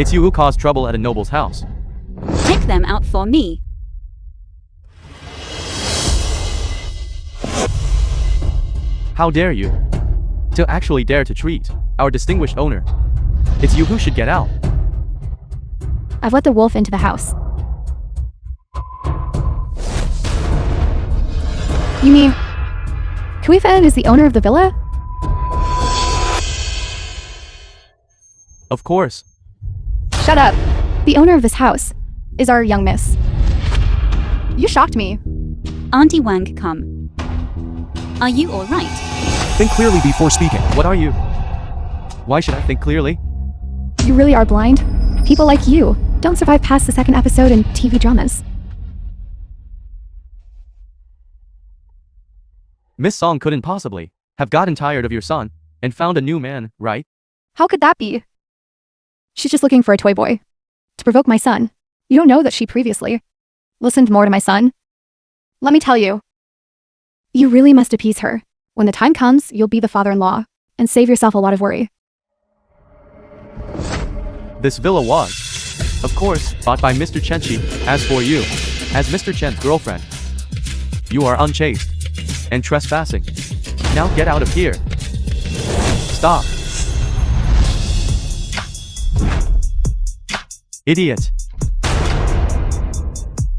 [SPEAKER 1] It's you who caused trouble at a noble's house.
[SPEAKER 3] Kick them out for me.
[SPEAKER 1] How dare you? To actually dare to treat our distinguished owner. It's you who should get out.
[SPEAKER 4] I've let the wolf into the house. You mean Kuifan is the owner of the villa?
[SPEAKER 1] Of course.
[SPEAKER 4] Shut up. The owner of this house is our young miss. You shocked me.
[SPEAKER 3] Auntie Wang, come. Are you alright?
[SPEAKER 5] Think clearly before speaking.
[SPEAKER 1] What are you? Why should I think clearly?
[SPEAKER 4] You really are blind? People like you don't survive past the second episode in TV dramas.
[SPEAKER 1] Miss Song couldn't possibly have gotten tired of your son and found a new man, right?
[SPEAKER 4] How could that be? She's just looking for a toy boy. To provoke my son. You don't know that she previously listened more to my son? Let me tell you. You really must appease her. When the time comes, you'll be the father-in-law and save yourself a lot of worry.
[SPEAKER 1] This villa was, of course, bought by Mr. Chenchi. As for you, as Mr. Chen's girlfriend, you are unchaste and trespassing. Now get out of here. Stop. Idiot.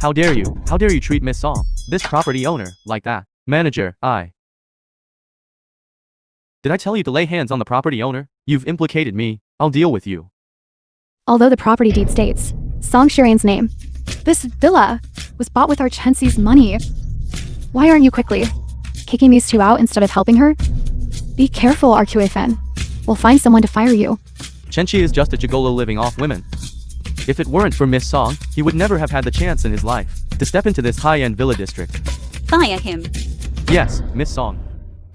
[SPEAKER 1] How dare you? How dare you treat Miss Song, this property owner, like that? Manager, Did I tell you to lay hands on the property owner? You've implicated me. I'll deal with you.
[SPEAKER 4] Although the property deed states Song Shirian's name, this villa was bought with our Chensi's money. Why aren't you quickly kicking these two out instead of helping her? Be careful, RQFN. We'll find someone to fire you.
[SPEAKER 1] Chenchi is just a gigolo living off women. If it weren't for Miss Song, he would never have had the chance in his life to step into this high-end villa district.
[SPEAKER 3] Fire him.
[SPEAKER 1] Yes, Miss Song.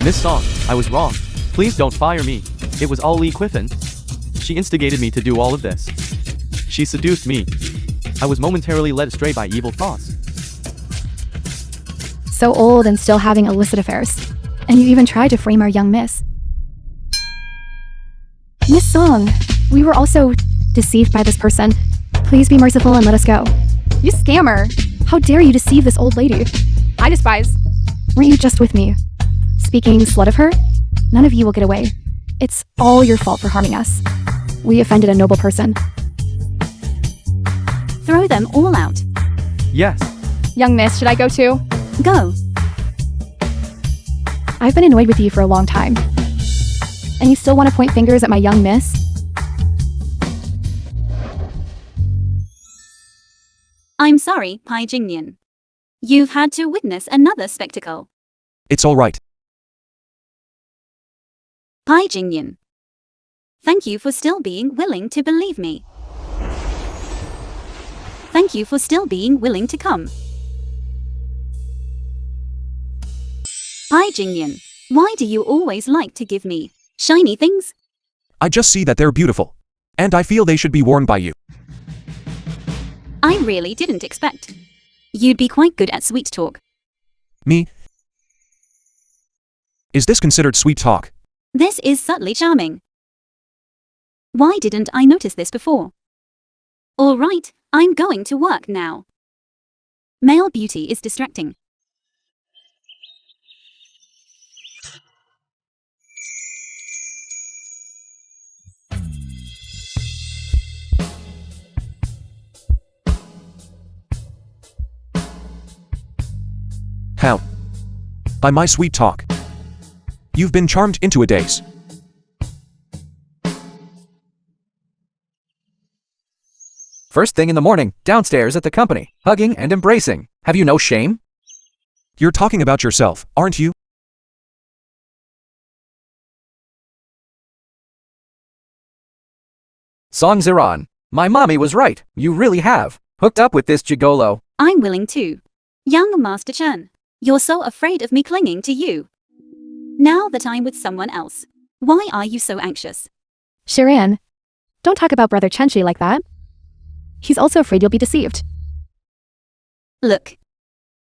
[SPEAKER 1] Miss Song, I was wrong. Please don't fire me. It was all Li Quiffin. She instigated me to do all of this. She seduced me. I was momentarily led astray by evil thoughts.
[SPEAKER 4] So old and still having illicit affairs. And you even tried to frame our young miss. Miss Song, we were also deceived by this person. Please be merciful and let us go.
[SPEAKER 8] You scammer.
[SPEAKER 4] How dare you deceive this old lady?
[SPEAKER 8] I despise.
[SPEAKER 4] Weren't you just with me? Speaking slut of her? None of you will get away. It's all your fault for harming us. We offended a noble person.
[SPEAKER 3] Throw them all out.
[SPEAKER 1] Yes.
[SPEAKER 8] Young miss, should I go too?
[SPEAKER 3] Go.
[SPEAKER 4] I've been annoyed with you for a long time. And you still want to point fingers at my young miss?
[SPEAKER 3] I'm sorry, Pai Jingnian. You've had to witness another spectacle.
[SPEAKER 5] It's all right.
[SPEAKER 3] Pai Jingnian. Thank you for still being willing to believe me. Thank you for still being willing to come. Pai Jingnian. Why do you always like to give me shiny things?
[SPEAKER 5] I just see that they're beautiful. And I feel they should be worn by you.
[SPEAKER 3] I really didn't expect. You'd be quite good at sweet talk.
[SPEAKER 5] Me? Is this considered sweet talk?
[SPEAKER 3] This is subtly charming. Why didn't I notice this before? All right, I'm going to work now. Male beauty is distracting.
[SPEAKER 5] How? By my sweet talk. You've been charmed into a daze.
[SPEAKER 2] First thing in the morning, downstairs at the company, hugging and embracing. Have you no shame?
[SPEAKER 5] You're talking about yourself, aren't you?
[SPEAKER 2] Song Ziran. My mommy was right. You really have hooked up with this gigolo.
[SPEAKER 3] I'm willing to. Young Master Chen, you're so afraid of me clinging to you. Now that I'm with someone else, why are you so anxious?
[SPEAKER 4] Shiran, don't talk about Brother Chenchi like that. He's also afraid you'll be deceived.
[SPEAKER 3] Look.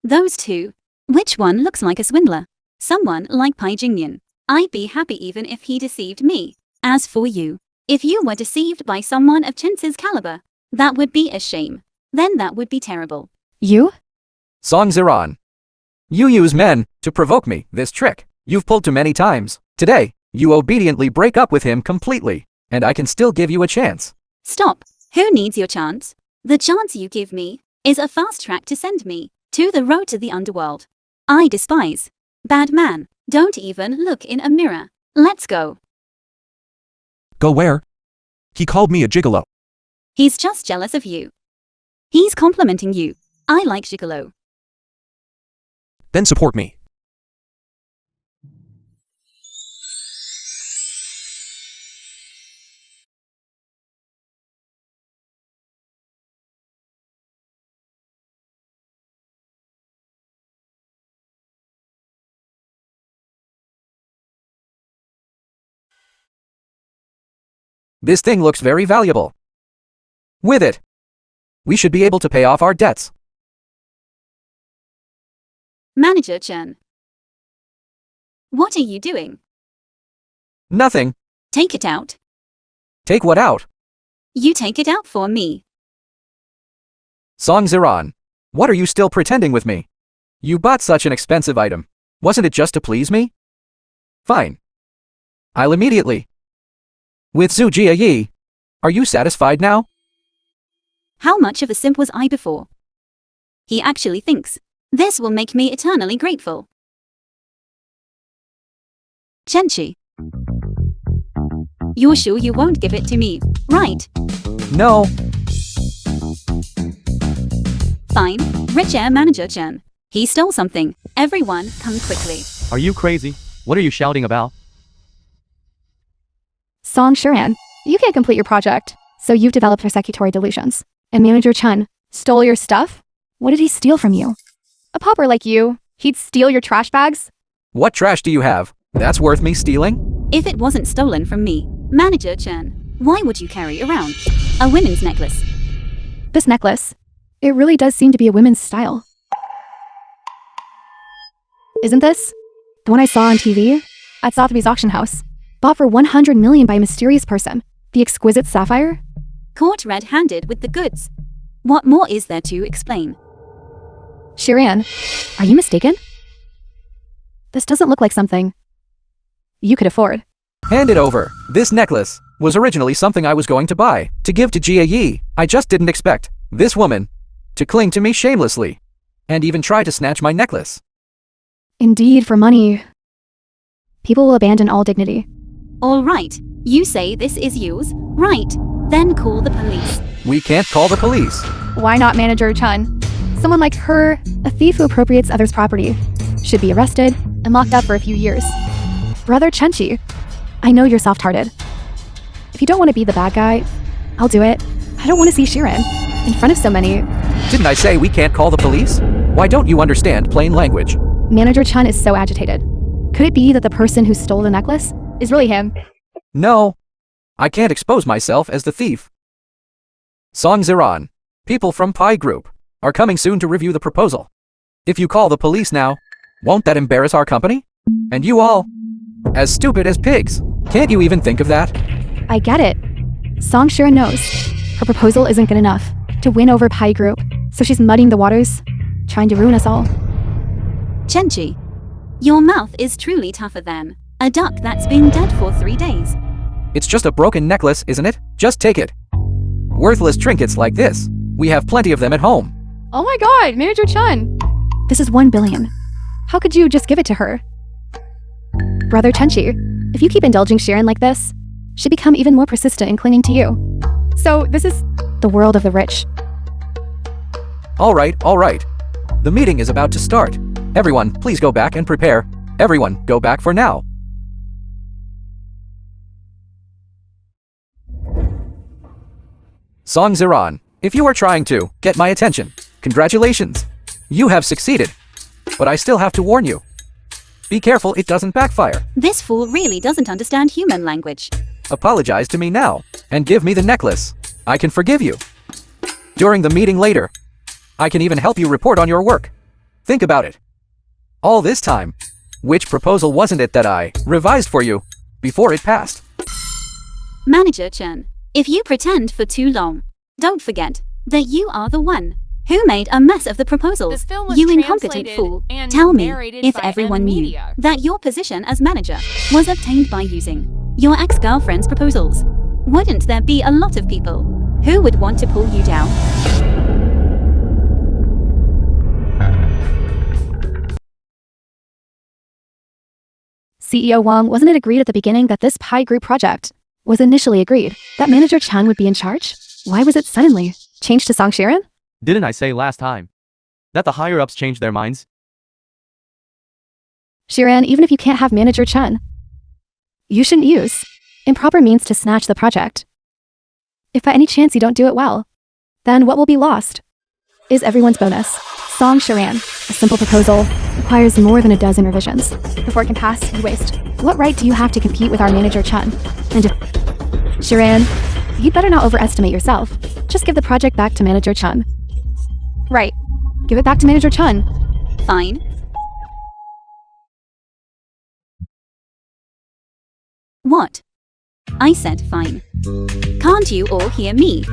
[SPEAKER 3] Those two. Which one looks like a swindler? Someone like Pai Jingnian. I'd be happy even if he deceived me. As for you, if you were deceived by someone of Chen's caliber, that would be a shame. Then that would be terrible.
[SPEAKER 4] You?
[SPEAKER 2] Song Ziran. You use men to provoke me, this trick. You've pulled too many times. Today, you obediently break up with him completely, and I can still give you a chance.
[SPEAKER 3] Stop. Who needs your chance? The chance you give me is a fast track to send me to the road to the underworld. I despise. Bad man, don't even look in a mirror. Let's go.
[SPEAKER 5] Go where? He called me a gigolo.
[SPEAKER 3] He's just jealous of you. He's complimenting you. I like gigolo.
[SPEAKER 5] Then support me.
[SPEAKER 2] This thing looks very valuable. With it, we should be able to pay off our debts.
[SPEAKER 3] Manager Chen. What are you doing?
[SPEAKER 2] Nothing.
[SPEAKER 3] Take it out.
[SPEAKER 2] Take what out?
[SPEAKER 3] You take it out for me.
[SPEAKER 2] Song Ziran. What are you still pretending with me? You bought such an expensive item. Wasn't it just to please me? Fine. I'll immediately. With Zhu Jia, are you satisfied now?
[SPEAKER 3] How much of a simp was I before? He actually thinks this will make me eternally grateful. Chenchi. You're sure you won't give it to me, right?
[SPEAKER 2] No.
[SPEAKER 3] Fine. Rich Air Manager Chen. He stole something. Everyone, come quickly.
[SPEAKER 1] Are you crazy? What are you shouting about?
[SPEAKER 4] Song Shiran, you can't complete your project, so you've developed persecutory delusions. And Manager Chen stole your stuff? What did he steal from you?
[SPEAKER 8] A pauper like you, he'd steal your trash bags?
[SPEAKER 2] What trash do you have? That's worth me stealing?
[SPEAKER 3] If it wasn't stolen from me, Manager Chen, Why would you carry around a women's necklace?
[SPEAKER 4] This necklace. It really does seem to be a women's style. Isn't this? The one I saw on TV? At Sotheby's auction house. Bought for 100 million by a mysterious person. The exquisite sapphire?
[SPEAKER 3] Caught red-handed with the goods. What more is there to explain?
[SPEAKER 4] Shiran, are you mistaken? This doesn't look like something you could afford.
[SPEAKER 2] Hand it over. This necklace was originally something I was going to buy, to give to Jia Yi. I just didn't expect this woman to cling to me shamelessly, and even try to snatch my necklace.
[SPEAKER 4] Indeed, for money, people will abandon all dignity.
[SPEAKER 3] All right, you say this is yours, right? Then call the police.
[SPEAKER 2] We can't call the police.
[SPEAKER 4] Why not Manager Chun? Someone like her, a thief who appropriates others' property, should be arrested and locked up for a few years. Brother Chenchi, I know you're soft-hearted. If you don't want to be the bad guy, I'll do it. I don't want to see Shiran in front of so many.
[SPEAKER 2] Didn't I say we can't call the police? Why don't you understand plain language?
[SPEAKER 4] Manager Chun is so agitated. Could it be that the person who stole the necklace is really him?
[SPEAKER 2] No. I can't expose myself as the thief. Song Ziran. People from Pi Group are coming soon to review the proposal. If you call the police now, won't that embarrass our company? And you all, as stupid as pigs. Can't you even think of that?
[SPEAKER 4] I get it. Song Shiran knows her proposal isn't good enough to win over Pi Group, so she's muddying the waters, trying to ruin us all.
[SPEAKER 3] Chenchi, your mouth is truly tougher than a duck that's been dead for 3 days.
[SPEAKER 2] It's just a broken necklace, isn't it? Just take it. Worthless trinkets like this. We have plenty of them at home.
[SPEAKER 8] Oh my god, Manager Chun!
[SPEAKER 4] This is 1 billion. How could you just give it to her? Brother Chenchi, if you keep indulging Shiran like this, she'll become even more persistent in clinging to you.
[SPEAKER 8] So, this is...
[SPEAKER 4] The world of the rich.
[SPEAKER 2] All right. The meeting is about to start. Everyone, please go back and prepare. Everyone, go back for now. Song Ziran, if you are trying to get my attention, congratulations. You have succeeded. But I still have to warn you. Be careful it doesn't backfire.
[SPEAKER 3] This fool really doesn't understand human language.
[SPEAKER 2] Apologize to me now, and give me the necklace. I can forgive you. During the meeting later, I can even help you report on your work. Think about it. All this time, which proposal wasn't it that I revised for you before it passed?
[SPEAKER 3] Manager Chen, if you pretend for too long, don't forget that you are the one who made a mess of the proposal.
[SPEAKER 7] This film was
[SPEAKER 3] You incompetent
[SPEAKER 7] translated
[SPEAKER 3] fool.
[SPEAKER 7] and
[SPEAKER 3] Tell me
[SPEAKER 7] narrated
[SPEAKER 3] if
[SPEAKER 7] by
[SPEAKER 3] everyone knew
[SPEAKER 7] media.
[SPEAKER 3] that your position as manager was obtained by using your ex-girlfriend's proposals. Wouldn't there be a lot of people who would want to pull you down?
[SPEAKER 4] CEO Wang, wasn't it agreed at the beginning that this Pi Group project was initially agreed that Manager Chan would be in charge? Why was it suddenly changed to Song Shiran?
[SPEAKER 1] Didn't I say last time that the higher-ups changed their minds?
[SPEAKER 4] Shiran, even if you can't have Manager Chen, you shouldn't use improper means to snatch the project. If by any chance you don't do it well, then what will be lost is everyone's bonus. Song Shiran, a simple proposal, requires more than a dozen revisions. Before it can pass, you waste. What right do you have to compete with our Manager Chen? And Shiran, you'd better not overestimate yourself. Just give the project back to Manager Chen. Right. Give it back to Manager Chen.
[SPEAKER 3] Fine. What? I said fine. Can't you all hear me?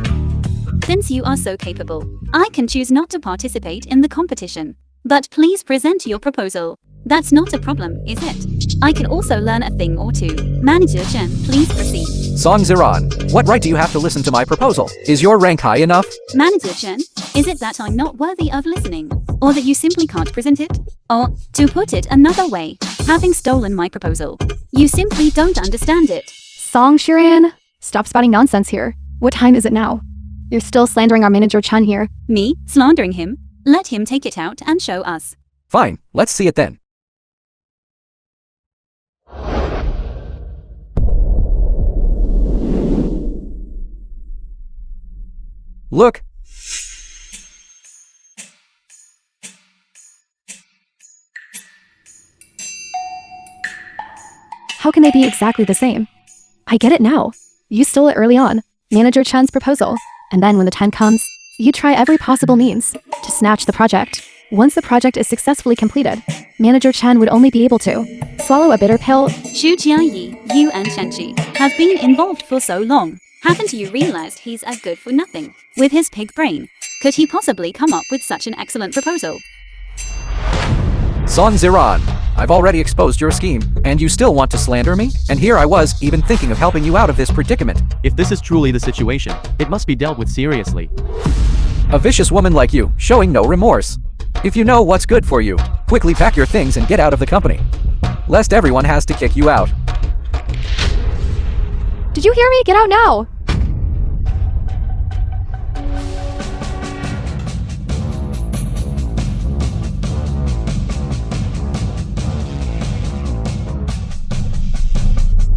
[SPEAKER 3] Since you are so capable, I can choose not to participate in the competition. But please present your proposal. That's not a problem, is it? I can also learn a thing or two. Manager Chen, please proceed.
[SPEAKER 2] Song Ziran, what right do you have to listen to my proposal? Is your rank high enough?
[SPEAKER 3] Manager Chen, is it that I'm not worthy of listening? Or that you simply can't present it? Or, to put it another way, having stolen my proposal, you simply don't understand it.
[SPEAKER 4] Song Shiran, stop spouting nonsense here. What time is it now? You're still slandering our Manager Chen here.
[SPEAKER 3] Me? Slandering him? Let him take it out and show us.
[SPEAKER 2] Fine, let's see it then. Look.
[SPEAKER 4] How can they be exactly the same? I get it now. You stole it early on, Manager Chen's proposal, and then when the time comes, you try every possible means to snatch the project. Once the project is successfully completed, Manager Chen would only be able to swallow a bitter pill.
[SPEAKER 3] Xu Jiayi, you and Chenchi have been involved for so long. Haven't you realized he's a good for nothing? With his pig brain, could he possibly come up with such an excellent proposal?
[SPEAKER 2] Song Ziran, I've already exposed your scheme, and you still want to slander me? And here I was, even thinking of helping you out of this predicament.
[SPEAKER 1] If this is truly the situation, it must be dealt with seriously.
[SPEAKER 2] A vicious woman like you, showing no remorse. If you know what's good for you, quickly pack your things and get out of the company, lest everyone has to kick you out.
[SPEAKER 8] Did you hear me? Get out now!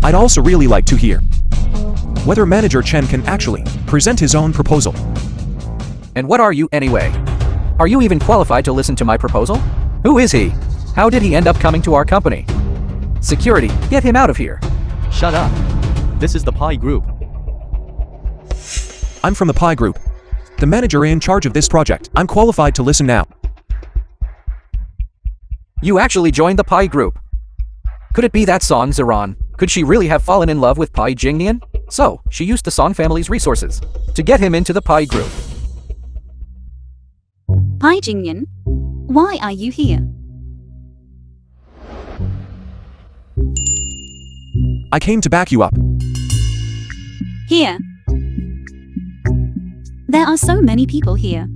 [SPEAKER 5] I'd also really like to hear whether Manager Chen can actually present his own proposal.
[SPEAKER 2] And what are you anyway? Are you even qualified to listen to my proposal? Who is he? How did he end up coming to our company? Security, get him out of here.
[SPEAKER 1] Shut up. This is the Pi Group.
[SPEAKER 5] I'm from the Pi Group, the manager in charge of this project. I'm qualified to listen now.
[SPEAKER 2] You actually joined the Pi Group. Could it be that Song Ziran? Could she really have fallen in love with Pai Jingnian? So, she used the Song family's resources to get him into the Pi Group.
[SPEAKER 3] Pai Jingyan, why are you here?
[SPEAKER 5] I came to back you up.
[SPEAKER 3] Here. There are so many people here.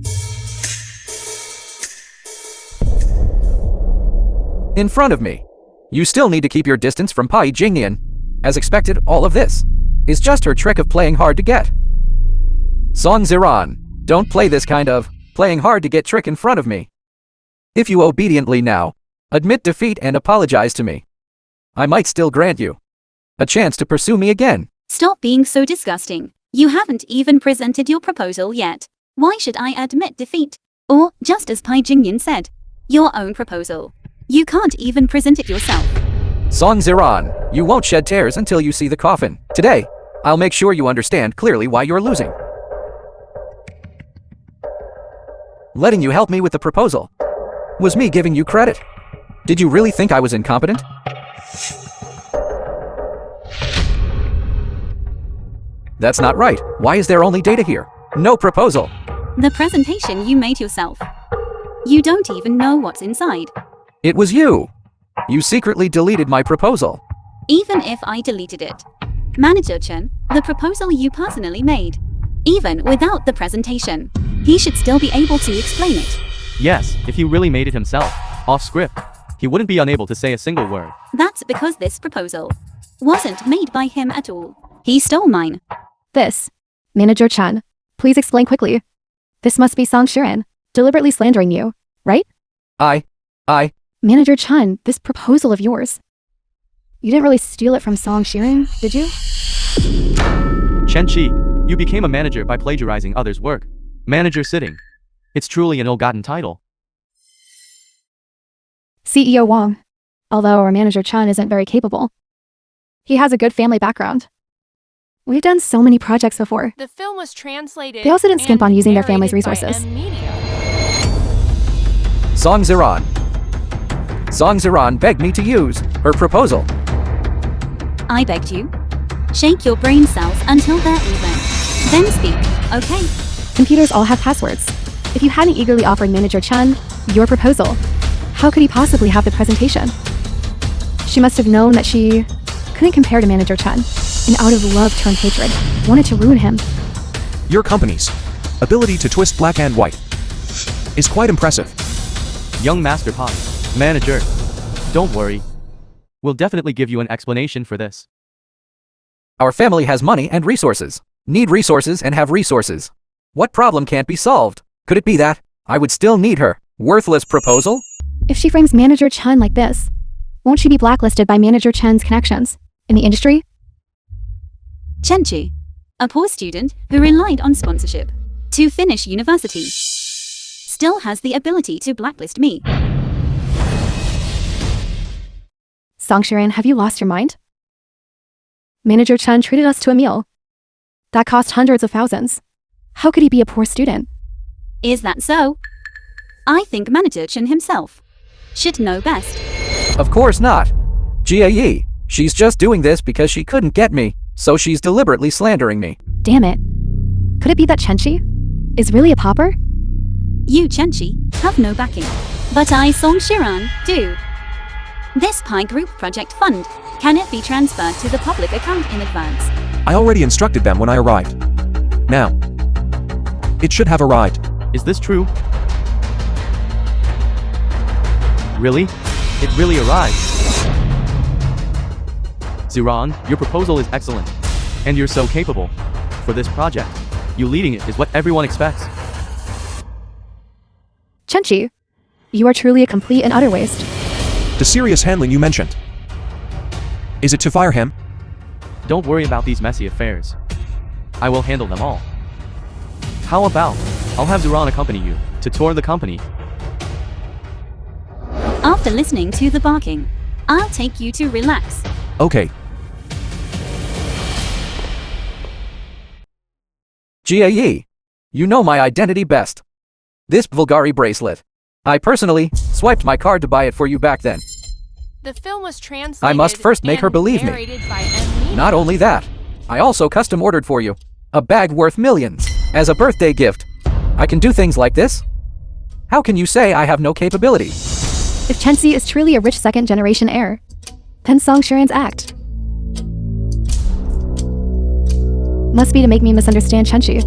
[SPEAKER 2] In front of me. You still need to keep your distance from Pai Jingnian. As expected, all of this is just her trick of playing hard to get. Song Ziran, don't play this kind of playing hard to get trick in front of me. If you obediently now admit defeat and apologize to me, I might still grant you a chance to pursue me again.
[SPEAKER 3] Stop being so disgusting. You haven't even presented your proposal yet. Why should I admit defeat? Or, just as Pai Jingyan said, your own proposal. You can't even present it yourself.
[SPEAKER 2] Song Ziran, you won't shed tears until you see the coffin. Today, I'll make sure you understand clearly why you're losing. Letting you help me with the proposal was me giving you credit. Did you really think I was incompetent? That's not right. Why is there only data here? No proposal.
[SPEAKER 3] The presentation you made yourself. You don't even know what's inside.
[SPEAKER 2] It was you. You secretly deleted my proposal.
[SPEAKER 3] Even if I deleted it. Manager Chen, the proposal you personally made. Even without the presentation, he should still be able to explain it.
[SPEAKER 1] Yes, if he really made it himself, off script, he wouldn't be unable to say a single word.
[SPEAKER 3] That's because this proposal wasn't made by him at all. He stole mine.
[SPEAKER 4] This. Manager Chen, please explain quickly. This must be Song Shiren, deliberately slandering you, right?
[SPEAKER 2] I.
[SPEAKER 4] Manager Chen, this proposal of yours. You didn't really steal it from Song Shiren, did you?
[SPEAKER 1] Chen Chi, you became a manager by plagiarizing others' work. Manager sitting. It's truly an ill-gotten title.
[SPEAKER 4] CEO Wang. Although our manager Chen isn't very capable. He has a good family background. We've done so many projects before.
[SPEAKER 7] The film was translated.
[SPEAKER 4] They also didn't skimp on
[SPEAKER 7] and
[SPEAKER 4] using their family's
[SPEAKER 7] narrated by
[SPEAKER 4] resources.
[SPEAKER 7] M Media.
[SPEAKER 2] Song Ziran. Song Ziran begged me to use her proposal.
[SPEAKER 3] I begged you. Shake your brain cells until they're even. Then speak, okay?
[SPEAKER 4] Computers all have passwords. If you hadn't eagerly offered Manager Chen your proposal, how could he possibly have the presentation? She must have known that she couldn't compare to Manager Chen, and out of love turned hatred, wanted to ruin him.
[SPEAKER 5] Your company's ability to twist black and white is quite impressive.
[SPEAKER 1] Young Master Pai, manager, don't worry. We'll definitely give you an explanation for this.
[SPEAKER 2] Our family has money and resources. Need resources and have resources. What problem can't be solved? Could it be that I would still need her worthless proposal?
[SPEAKER 4] If she frames Manager Chen like this, won't she be blacklisted by Manager Chen's connections in the industry?
[SPEAKER 3] Chenchi, a poor student who relied on sponsorship to finish university, still has the ability to blacklist me.
[SPEAKER 4] Song Shiren, have you lost your mind? Manager Chen treated us to a meal That cost hundreds of thousands. How could he be a poor student?
[SPEAKER 3] Is that so? I think Manager Chen himself should know best.
[SPEAKER 2] Of course not. GAE. She's just doing this because she couldn't get me, so she's deliberately slandering me.
[SPEAKER 4] Damn it. Could it be that Chenchi is really a pauper?
[SPEAKER 3] You, Chenchi, have no backing. But I, Song Shiran, do. This Pi Group project fund, can it be transferred to the public account in advance?
[SPEAKER 5] I already instructed them when I arrived. Now, it should have arrived.
[SPEAKER 1] Is this true? Really? It really arrived. Ziran, your proposal is excellent. And you're so capable. For this project, you leading it is what everyone expects.
[SPEAKER 4] Chenchi, you are truly a complete and utter waste.
[SPEAKER 5] The serious handling you mentioned. Is it to fire him?
[SPEAKER 1] Don't worry about these messy affairs. I will handle them all. How about, I'll have Ziran accompany you to tour the company.
[SPEAKER 3] After listening to the barking, I'll take you to relax.
[SPEAKER 5] Okay.
[SPEAKER 2] GAE. You know my identity best. This Bulgari bracelet. I personally swiped my card to buy it for you back then.
[SPEAKER 7] The film was translated.
[SPEAKER 2] I must first make her
[SPEAKER 7] and
[SPEAKER 2] believe me.
[SPEAKER 7] narrated by M.
[SPEAKER 2] Not only that, I also custom ordered for you a bag worth millions as a birthday gift. I can do things like this? How can you say I have no capability?
[SPEAKER 4] If Chenchi is truly a rich second-generation heir, then Song Shiran's act must be to make me misunderstand Chenchi,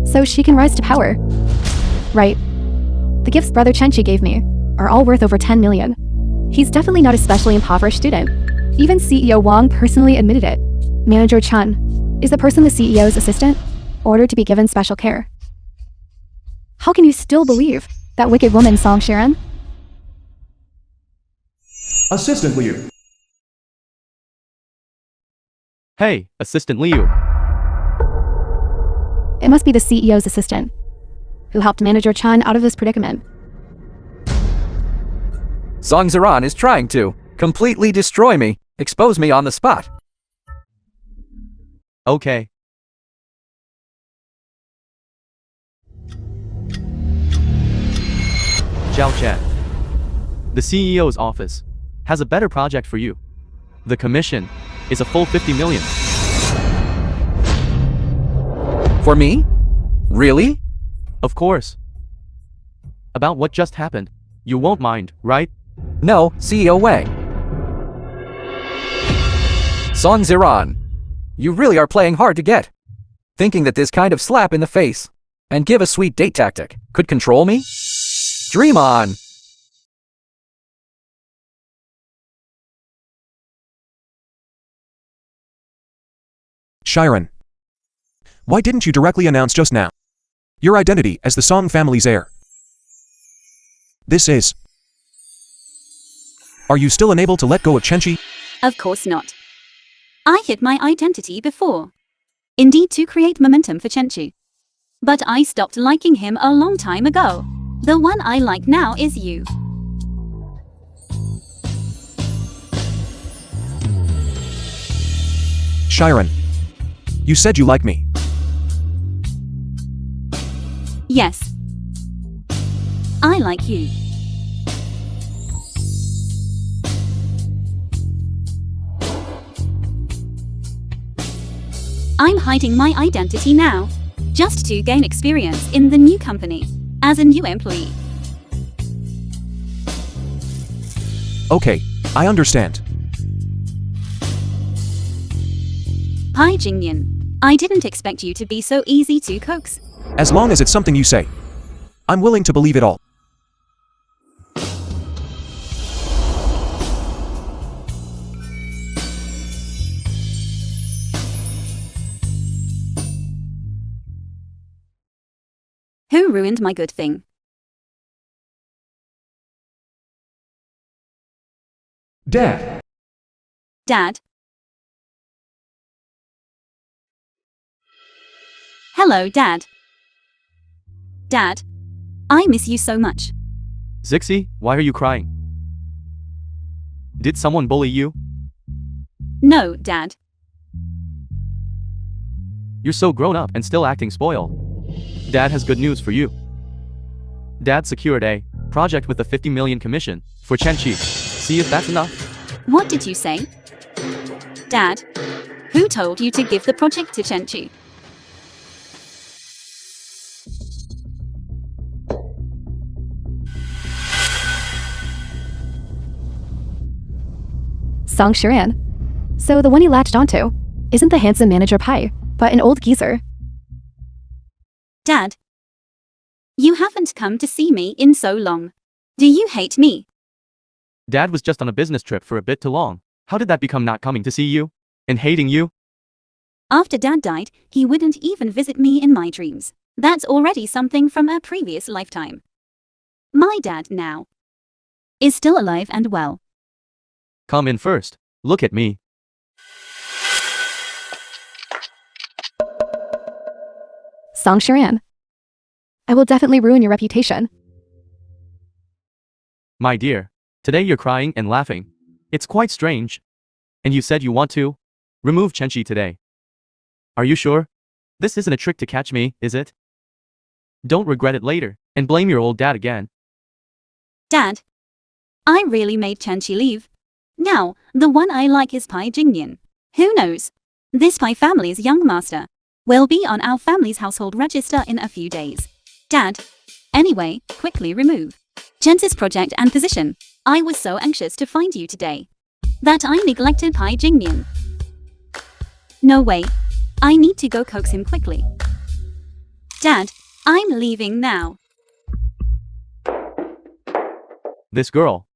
[SPEAKER 4] so she can rise to power. Right. The gifts Brother Chenchi gave me are all worth over 10 million. He's definitely not a specially impoverished student. Even CEO Wang personally admitted it. Manager Chen is the person the CEO's assistant ordered to be given special care. How can you still believe that wicked woman Song Shiran?
[SPEAKER 6] Assistant Liu.
[SPEAKER 1] Hey, Assistant Liu.
[SPEAKER 4] It must be the CEO's assistant who helped Manager Chen out of this predicament.
[SPEAKER 2] Song Ziran is trying to completely destroy me, expose me on the spot.
[SPEAKER 1] Okay. Zhao Chen. The CEO's office has a better project for you. The commission is a full 50 million.
[SPEAKER 2] For me? Really?
[SPEAKER 1] Of course. About what just happened, you won't mind, right?
[SPEAKER 2] No, CEO Wang. Song Ziran. You really are playing hard to get. Thinking that this kind of slap in the face and give a sweet date tactic could control me? Dream on!
[SPEAKER 5] Shiran. Why didn't you directly announce just now your identity as the Song family's heir? This is... Are you still unable to let go of Chenchi?
[SPEAKER 3] Of course not. I hid my identity before. Indeed, to create momentum for Chenchi. But I stopped liking him a long time ago. The one I like now is you.
[SPEAKER 5] Shiran. You said you like me.
[SPEAKER 3] Yes. I like you. I'm hiding my identity now, just to gain experience in the new company, as a new employee.
[SPEAKER 5] Okay, I understand.
[SPEAKER 3] Pai Jingyan, I didn't expect you to be so easy to coax.
[SPEAKER 5] As long as it's something you say, I'm willing to believe it all.
[SPEAKER 3] Who ruined my good thing?
[SPEAKER 6] Dad.
[SPEAKER 3] Dad? Hello, Dad. Dad, I miss you so much.
[SPEAKER 1] Zixi, why are you crying? Did someone bully you?
[SPEAKER 3] No, Dad.
[SPEAKER 1] You're so grown up and still acting spoiled. Dad has good news for you. Dad secured a project with a 50 million commission for Chenchi. See if that's enough.
[SPEAKER 3] What did you say? Dad, who told you to give the project to Chenchi?
[SPEAKER 4] Song Shiran. So the one he latched onto isn't the handsome manager Pai, but an old geezer.
[SPEAKER 3] Dad, you haven't come to see me in so long. Do you hate me?
[SPEAKER 1] Dad was just on a business trip for a bit too long. How did that become not coming to see you? And hating you?
[SPEAKER 3] After Dad died, he wouldn't even visit me in my dreams. That's already something from a previous lifetime. My dad now is still alive and well.
[SPEAKER 1] Come in first. Look at me.
[SPEAKER 4] Song Shiran. I will definitely ruin your reputation.
[SPEAKER 1] My dear, today you're crying and laughing. It's quite strange. And you said you want to remove Chenchi today. Are you sure? This isn't a trick to catch me, is it? Don't regret it later and blame your old dad again.
[SPEAKER 3] Dad, I really made Chenchi leave. Now, the one I like is Pai Jingyan. Who knows? This Pai family's young master will be on our family's household register in a few days. Dad, anyway, quickly remove Chen's project and position. I was so anxious to find you today that I neglected Pai Jingyan. No way. I need to go coax him quickly. Dad, I'm leaving now.
[SPEAKER 1] This girl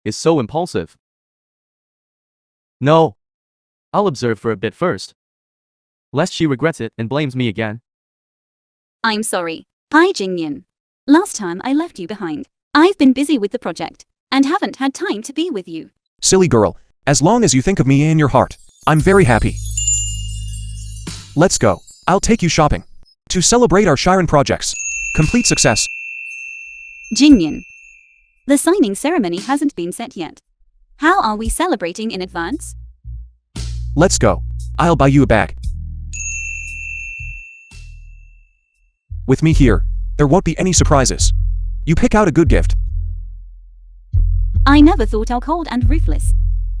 [SPEAKER 1] is so impulsive. No. I'll observe for a bit first, lest she regrets it and blames me again.
[SPEAKER 3] I'm sorry, Pai Jingyan. Last time I left you behind. I've been busy with the project and haven't had time to be with you.
[SPEAKER 5] Silly girl, as long as you think of me in your heart, I'm very happy. Let's go. I'll take you shopping. To celebrate our Shiren project's complete success.
[SPEAKER 3] Jingyan. The signing ceremony hasn't been set yet. How are we celebrating in advance?
[SPEAKER 5] Let's go. I'll buy you a bag. With me here, there won't be any surprises. You pick out a good gift.
[SPEAKER 3] I never thought how cold and ruthless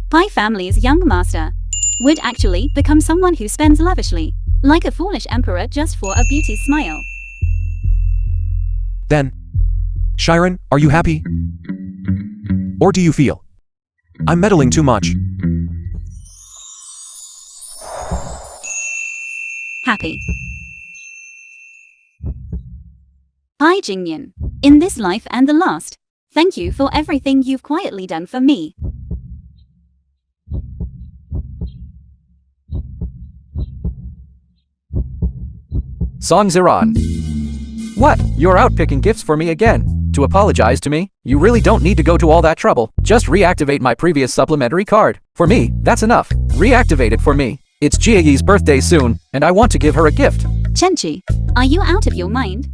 [SPEAKER 3] Pai family's young master would actually become someone who spends lavishly, like a foolish emperor just for a beauty smile.
[SPEAKER 5] Then, Shiren, are you happy? Or do you feel I'm meddling too much?
[SPEAKER 3] Happy. Pai Jingyan. In this life and the last, thank you for everything you've quietly done for me.
[SPEAKER 2] Song Ziran. What? You're out picking gifts for me again? To apologize to me? You really don't need to go to all that trouble. Just reactivate my previous supplementary card. For me, that's enough. Reactivate it for me. It's Jieyi's birthday soon, and I want to give her a gift.
[SPEAKER 3] Chenchi, are you out of your mind?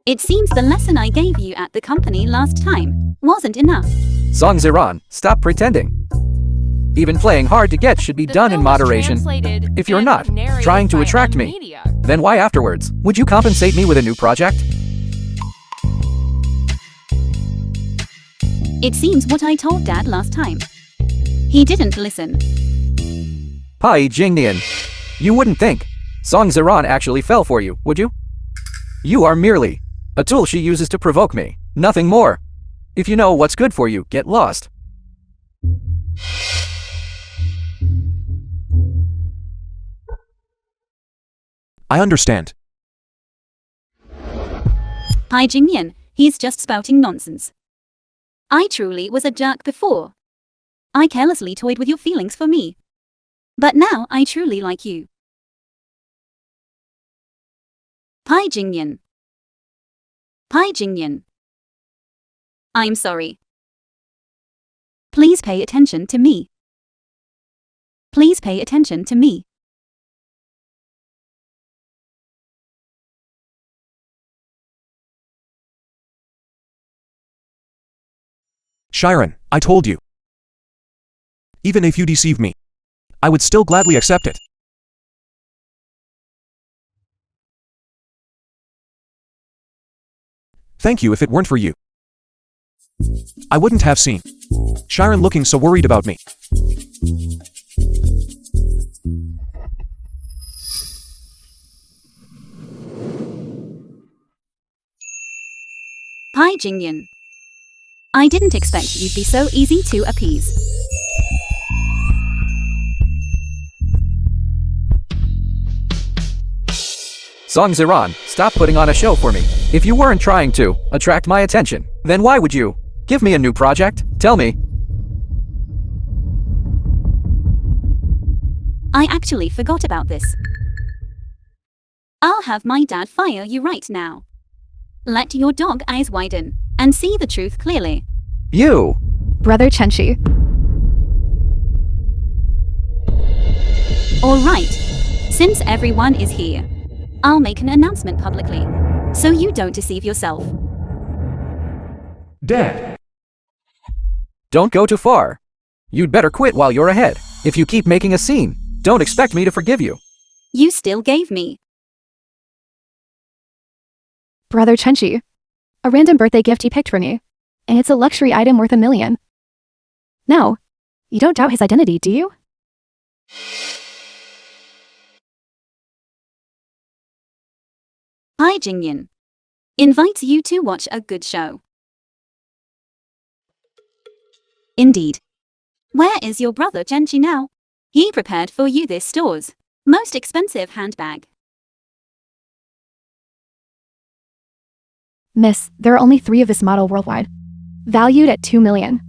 [SPEAKER 3] It seems the lesson I gave you at the company last time wasn't enough.
[SPEAKER 2] Song Ziran, stop pretending. Even playing hard to get should be done in moderation. If you're not trying to attract me, then why afterwards? Would you compensate me with a new project?
[SPEAKER 3] It seems what I told Dad last time. He didn't listen.
[SPEAKER 2] Pai Jingyan. You wouldn't think Song Ziran actually fell for you, would you? You are merely a tool she uses to provoke me, nothing more. If you know what's good for you, get lost.
[SPEAKER 5] I understand.
[SPEAKER 3] Pai Jingyan, he's just spouting nonsense. I truly was a jerk before. I carelessly toyed with your feelings for me. But now I truly like you. Pai Jingyan. Pai Jingyan. I'm sorry. Please pay attention to me. Please pay attention to me.
[SPEAKER 5] Shiren, I told you. Even if you deceive me, I would still gladly accept it. Thank you if it weren't for you. I wouldn't have seen Sharon looking so worried about me.
[SPEAKER 3] Hi, Jingyan. I didn't expect you'd be so easy to appease.
[SPEAKER 2] Song Ziran, stop putting on a show for me. If you weren't trying to attract my attention, then why would you give me a new project? Tell me.
[SPEAKER 3] I actually forgot about this. I'll have my dad fire you right now. Let your dog eyes widen and see the truth clearly.
[SPEAKER 2] You!
[SPEAKER 4] Brother Chenchi.
[SPEAKER 3] Alright, since everyone is here, I'll make an announcement publicly, so you don't deceive yourself.
[SPEAKER 6] Dead.
[SPEAKER 2] Don't go too far. You'd better quit while you're ahead. If you keep making a scene, don't expect me to forgive you.
[SPEAKER 3] You still gave me.
[SPEAKER 4] Brother Chenchi. A random birthday gift he picked for me. And it's a luxury item worth $1 million. No, you don't doubt his identity, do you?
[SPEAKER 3] Hi, Jingyan. Invites you to watch a good show. Indeed. Where is your brother Chenchi now? He prepared for you this store's most expensive handbag.
[SPEAKER 4] Miss, there are only 3 of this model worldwide. Valued at $2 million.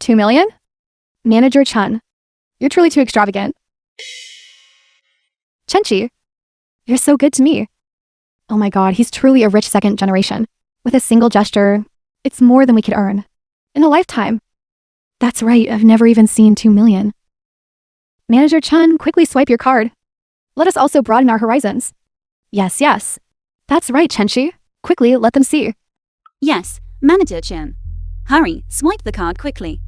[SPEAKER 4] $2 million? Manager Chun. You're truly too extravagant. Chenchi, you're so good to me. Oh my god, he's truly a rich second generation. With a single gesture, it's more than we could earn. In a lifetime. That's right, I've never even seen $2 million. Manager Chun, quickly swipe your card. Let us also broaden our horizons. Yes, yes. That's right, Chenchi. Quickly, let them see.
[SPEAKER 3] Yes, Manager Chen. Hurry, swipe the card quickly.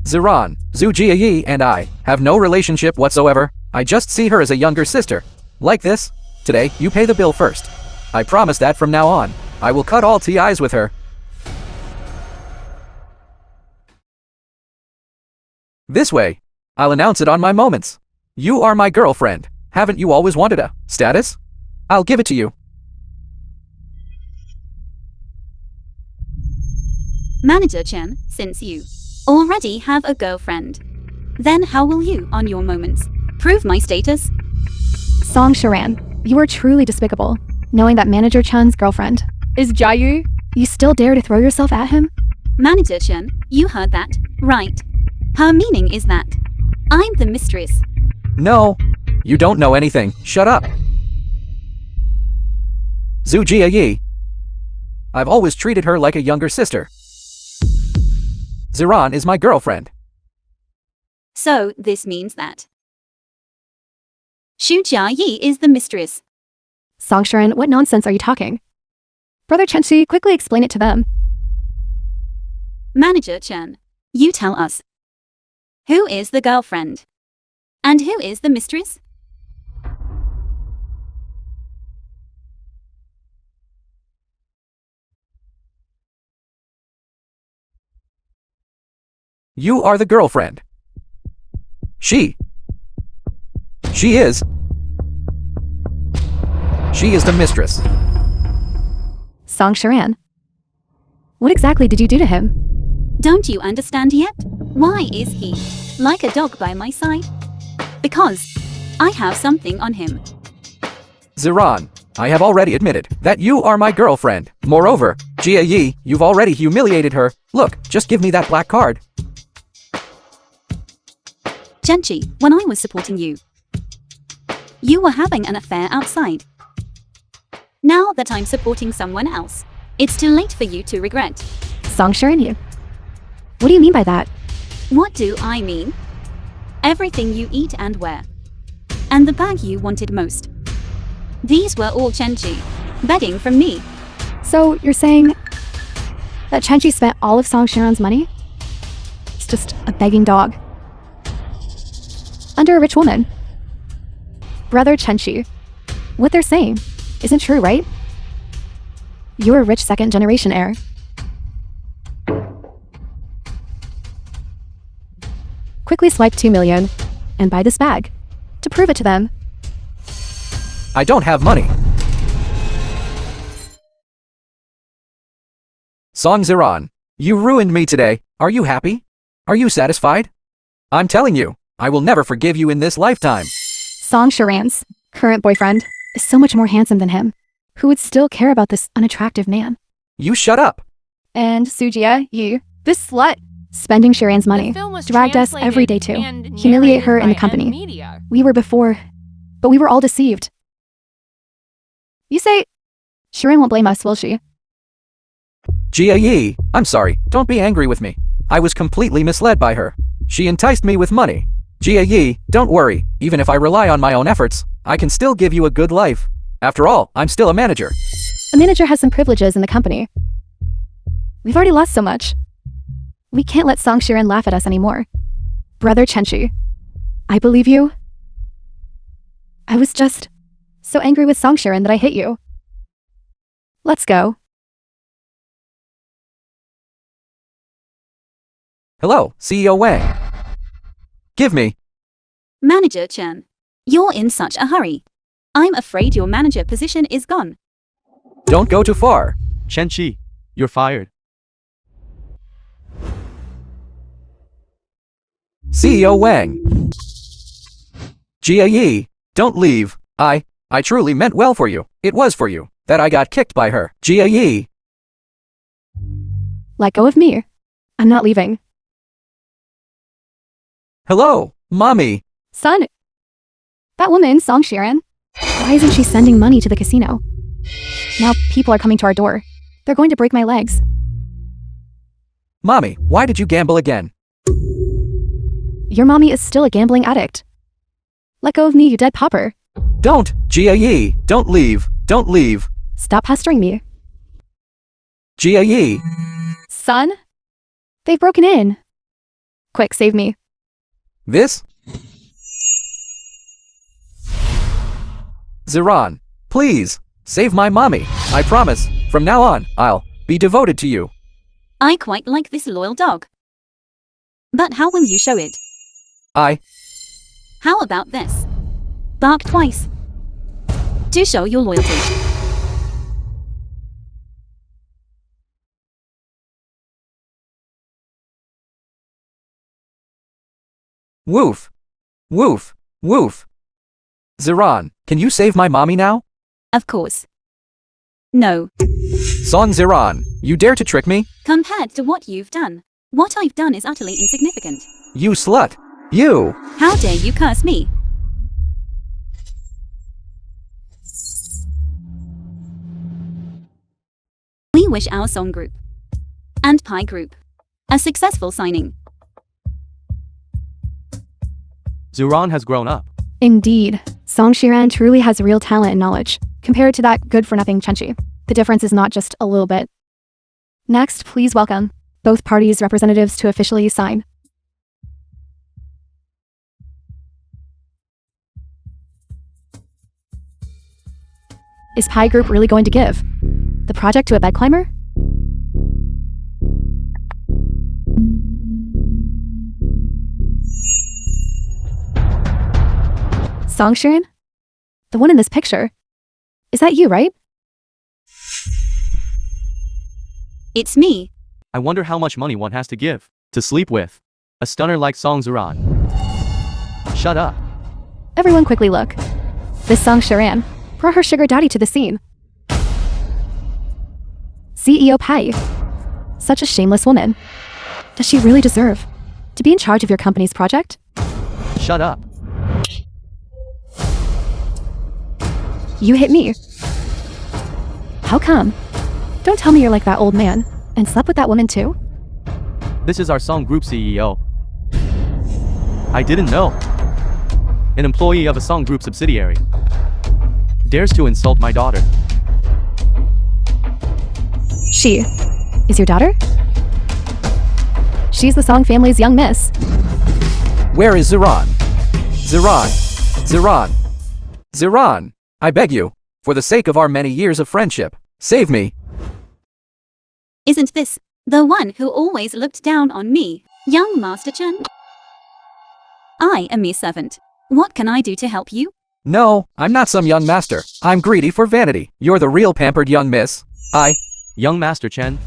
[SPEAKER 2] Ziran, Zhu Jiayi and I have no relationship whatsoever. I just see her as a younger sister. Like this. Today, you pay the bill first. I promise that from now on, I will cut all TIs with her. This way, I'll announce it on my moments. You are my girlfriend. Haven't you always wanted a status? I'll give it to you.
[SPEAKER 3] Manager Chen, since you already have a girlfriend, then how will you, on your moments, prove my status?
[SPEAKER 4] Song Sharan, you are truly despicable. Knowing that Manager Chun's girlfriend is Jiayu, you still dare to throw yourself at him?
[SPEAKER 3] Manager Chen, you heard that, right? Her meaning is that I'm the mistress.
[SPEAKER 2] No, you don't know anything. Shut up. Zhu Jiayi. I've always treated her like a younger sister. Ziran is my girlfriend.
[SPEAKER 3] So, this means that Xu Jiayi is the mistress.
[SPEAKER 4] Song Sharan, what nonsense are you talking? Brother Chenchi, quickly explain it to them.
[SPEAKER 3] Manager Chen, you tell us. Who is the girlfriend? And who is the mistress?
[SPEAKER 2] You are the girlfriend. She is the mistress.
[SPEAKER 4] Song Sharan, what exactly did you do to him?
[SPEAKER 3] Don't you understand yet? Why is he like a dog by my side? Because I have something on him.
[SPEAKER 2] Ziran, I have already admitted that you are my girlfriend. Moreover, Jiayi, you've already humiliated her. Look, just give me that black card.
[SPEAKER 3] Chenchi, when I was supporting you, you were having an affair outside. Now that I'm supporting someone else, it's too late for you to regret.
[SPEAKER 4] Song Sharan, you. What do you mean by that?
[SPEAKER 3] What do I mean? Everything you eat and wear. And the bag you wanted most. These were all Chenchi. begging from me.
[SPEAKER 4] So you're saying that Chenchi spent all of Song Shiran's money? It's just a begging dog. Under a rich woman. Brother Chenchi, what they're saying isn't true, right? You're a rich second-generation heir. Quickly swipe 2 million and buy this bag to prove it to them.
[SPEAKER 2] I don't have money. Song Ziran, you ruined me today. Are you happy? Are you satisfied? I'm telling you, I will never forgive you in this lifetime.
[SPEAKER 4] Song Shiran's current boyfriend is so much more handsome than him. Who would still care about this unattractive man?
[SPEAKER 2] You shut up.
[SPEAKER 4] And Sujia, you, this slut, spending Shiran's money, dragged us every day to humiliate her in the company. We were before, but we were all deceived. You say, Shiran won't blame us, will she?
[SPEAKER 2] Jia Yi, I'm sorry, don't be angry with me. I was completely misled by her. She enticed me with money. Jia Yi, don't worry, even if I rely on my own efforts, I can still give you a good life. After all, I'm still a manager.
[SPEAKER 4] A manager has some privileges in the company. We've already lost so much. We can't let Song Shiran laugh at us anymore. Brother Chenchi, I believe you. I was just so angry with Song Shiran that I hit you. Let's go.
[SPEAKER 2] Hello, CEO Wang. Give me.
[SPEAKER 3] Manager Chen, you're in such a hurry. I'm afraid your manager position is gone.
[SPEAKER 2] Don't go too far.
[SPEAKER 1] Chenchi, you're fired.
[SPEAKER 2] CEO Wang. Jia Yi, don't leave. I truly meant well for you. It was for you that I got kicked by her. Jia Yi.
[SPEAKER 4] Let go of me. I'm not leaving.
[SPEAKER 2] Hello, Mommy.
[SPEAKER 4] Son, that woman, Song Shiran, why isn't she sending money to the casino? Now people are coming to our door. They're going to break my legs.
[SPEAKER 2] Mommy, why did you gamble again?
[SPEAKER 4] Your mommy is still a gambling addict. Let go of me, you dead pauper.
[SPEAKER 2] Don't, Jia Yi, don't leave. Don't leave.
[SPEAKER 4] Stop pestering me.
[SPEAKER 2] Jia Yi.
[SPEAKER 4] Son, they've broken in. Quick, save me.
[SPEAKER 2] This? Ziran, please, save my mommy. I promise, from now on, I'll be devoted to you.
[SPEAKER 3] I quite like this loyal dog. But how will you show it? How about this? Bark twice. To show your loyalty.
[SPEAKER 2] Woof. Woof. Woof. Ziran, can you save my mommy now?
[SPEAKER 3] Of course. No.
[SPEAKER 2] Song Ziran, you dare to trick me?
[SPEAKER 3] Compared to what you've done, what I've done is utterly insignificant.
[SPEAKER 2] You slut. You.
[SPEAKER 3] How dare you curse me? We wish our song group and pie group a successful signing.
[SPEAKER 1] Ziran has grown up.
[SPEAKER 4] Indeed, Song Shiran truly has real talent and knowledge, compared to that good-for-nothing Chenchi. The difference is not just a little bit. Next, please welcome both parties' representatives to officially sign. Is Pie Group really going to give the project to a bed climber? Song Shiran? The one in this picture. Is that you, right?
[SPEAKER 3] It's me.
[SPEAKER 1] I wonder how much money one has to give to sleep with a stunner like Song Ziran. Shut up.
[SPEAKER 4] Everyone quickly look. This Song Shiran brought her sugar daddy to the scene. CEO Pai. Such a shameless woman. Does she really deserve to be in charge of your company's project?
[SPEAKER 1] Shut up.
[SPEAKER 4] You hit me. How come? Don't tell me you're like that old man and slept with that woman too?
[SPEAKER 1] This is our Song Group CEO. I didn't know. An employee of a Song Group subsidiary dares to insult my daughter.
[SPEAKER 4] She is your daughter? She's the Song family's young miss.
[SPEAKER 2] Where is Ziran? Ziran. Ziran. Ziran. I beg you, for the sake of our many years of friendship, save me.
[SPEAKER 3] Isn't this the one who always looked down on me, young Master Chen? I am mere servant. What can I do to help you?
[SPEAKER 2] No, I'm not some young master. I'm greedy for vanity. You're the real pampered young miss.
[SPEAKER 1] Young Master Chen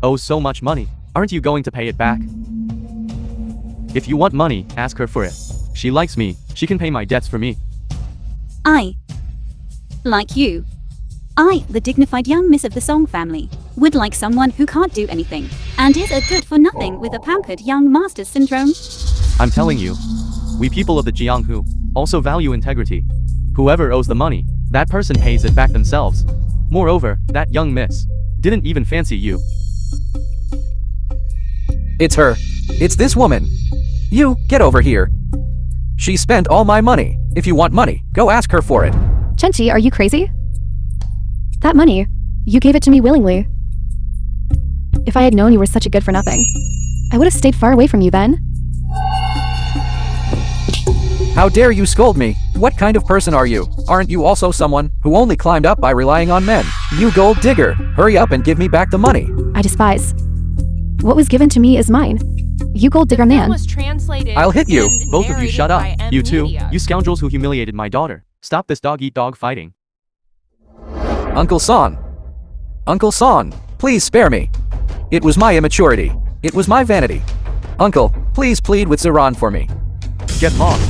[SPEAKER 1] owes so much money. Aren't you going to pay it back? If you want money, ask her for it. She likes me. She can pay my debts for me.
[SPEAKER 3] I, like you, the dignified young miss of the Song family, would like someone who can't do anything and is a good-for-nothing with a pampered young master syndrome.
[SPEAKER 1] I'm telling you, we people of the Jianghu also value integrity. Whoever owes the money, that person pays it back themselves. Moreover, that young miss didn't even fancy you.
[SPEAKER 2] It's her. It's this woman. You, get over here. She spent all my money. If you want money, go ask her for it.
[SPEAKER 4] Chenchi, are you crazy? That money, you gave it to me willingly. If I had known you were such a good for nothing, I would have stayed far away from you then.
[SPEAKER 2] How dare you scold me? What kind of person are you? Aren't you also someone who only climbed up by relying on men? You gold digger, hurry up and give me back the money.
[SPEAKER 4] I despise. What was given to me is mine. You gold digger man.
[SPEAKER 7] Was translated
[SPEAKER 2] I'll hit you.
[SPEAKER 7] and
[SPEAKER 1] Both of you
[SPEAKER 7] narrated
[SPEAKER 1] shut up.
[SPEAKER 7] by M.
[SPEAKER 1] You two,
[SPEAKER 7] Media.
[SPEAKER 1] you scoundrels who humiliated my daughter. Stop this dog-eat-dog fighting.
[SPEAKER 2] Uncle Son. Uncle Son, please spare me. It was my immaturity. It was my vanity. Uncle, please plead with Ziran for me.
[SPEAKER 1] Get lost.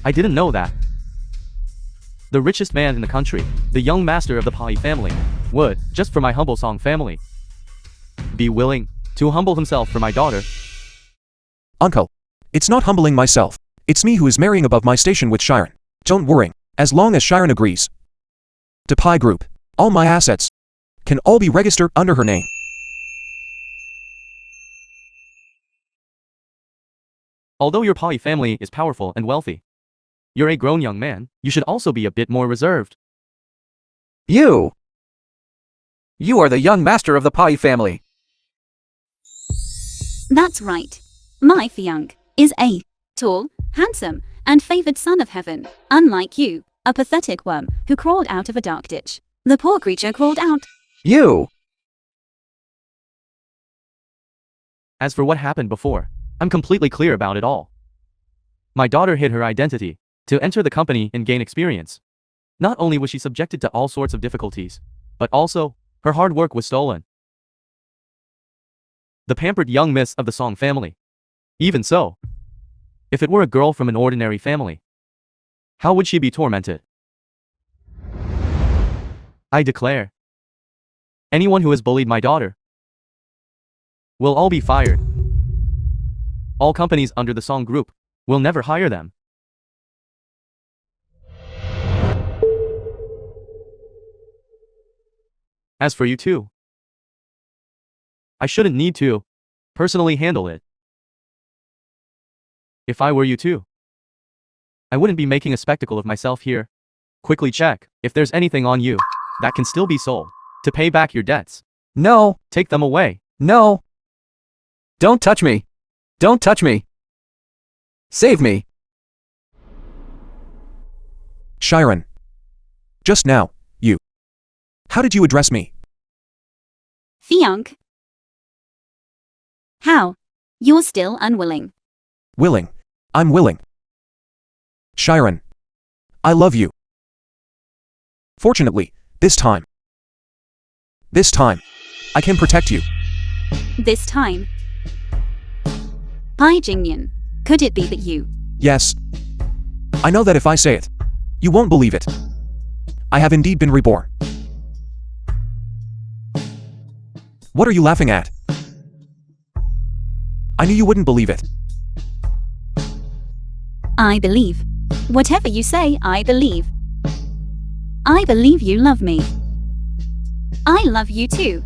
[SPEAKER 1] I didn't know that. The richest man in the country, the young master of the Pai family, would, just for my humble Song family, be willing to humble himself for my daughter.
[SPEAKER 5] Uncle. It's not humbling myself. It's me who is marrying above my station with Shiren. Don't worry. As long as Shiren agrees. To Pi Group, all my assets can all be registered under her name.
[SPEAKER 1] Although your Pai family is powerful and wealthy, you're a grown young man. You should also be a bit more reserved.
[SPEAKER 2] You are the young master of the Pai family.
[SPEAKER 3] That's right. My fiancé is a tall, handsome, and favored son of heaven, unlike you, a pathetic worm who crawled out of a dark ditch. The poor creature crawled out.
[SPEAKER 2] You.
[SPEAKER 1] As for what happened before, I'm completely clear about it all. My daughter hid her identity to enter the company and gain experience. Not only was she subjected to all sorts of difficulties, but also, her hard work was stolen. The pampered young miss of the Song family. Even so, if it were a girl from an ordinary family, how would she be tormented? I declare, anyone who has bullied my daughter will all be fired. All companies under the Song group will never hire them. As for you two, I shouldn't need to personally handle it. If I were you two, I wouldn't be making a spectacle of myself here. Quickly check if there's anything on you that can still be sold to pay back your debts.
[SPEAKER 2] No.
[SPEAKER 1] Take them away.
[SPEAKER 2] No. Don't touch me. Don't touch me. Save me.
[SPEAKER 5] Shiren. Just now, you. How did you address me?
[SPEAKER 3] Fiancé. How? You're still unwilling.
[SPEAKER 5] Willing. I'm willing. Shiren. I love you. Fortunately, this time, I can protect you.
[SPEAKER 3] This time. Pai Jingyan, could it be that you?
[SPEAKER 5] Yes. I know that if I say it, you won't believe it. I have indeed been reborn. What are you laughing at? I knew you wouldn't believe it.
[SPEAKER 3] I believe. Whatever you say, I believe. I believe you love me. I love you too.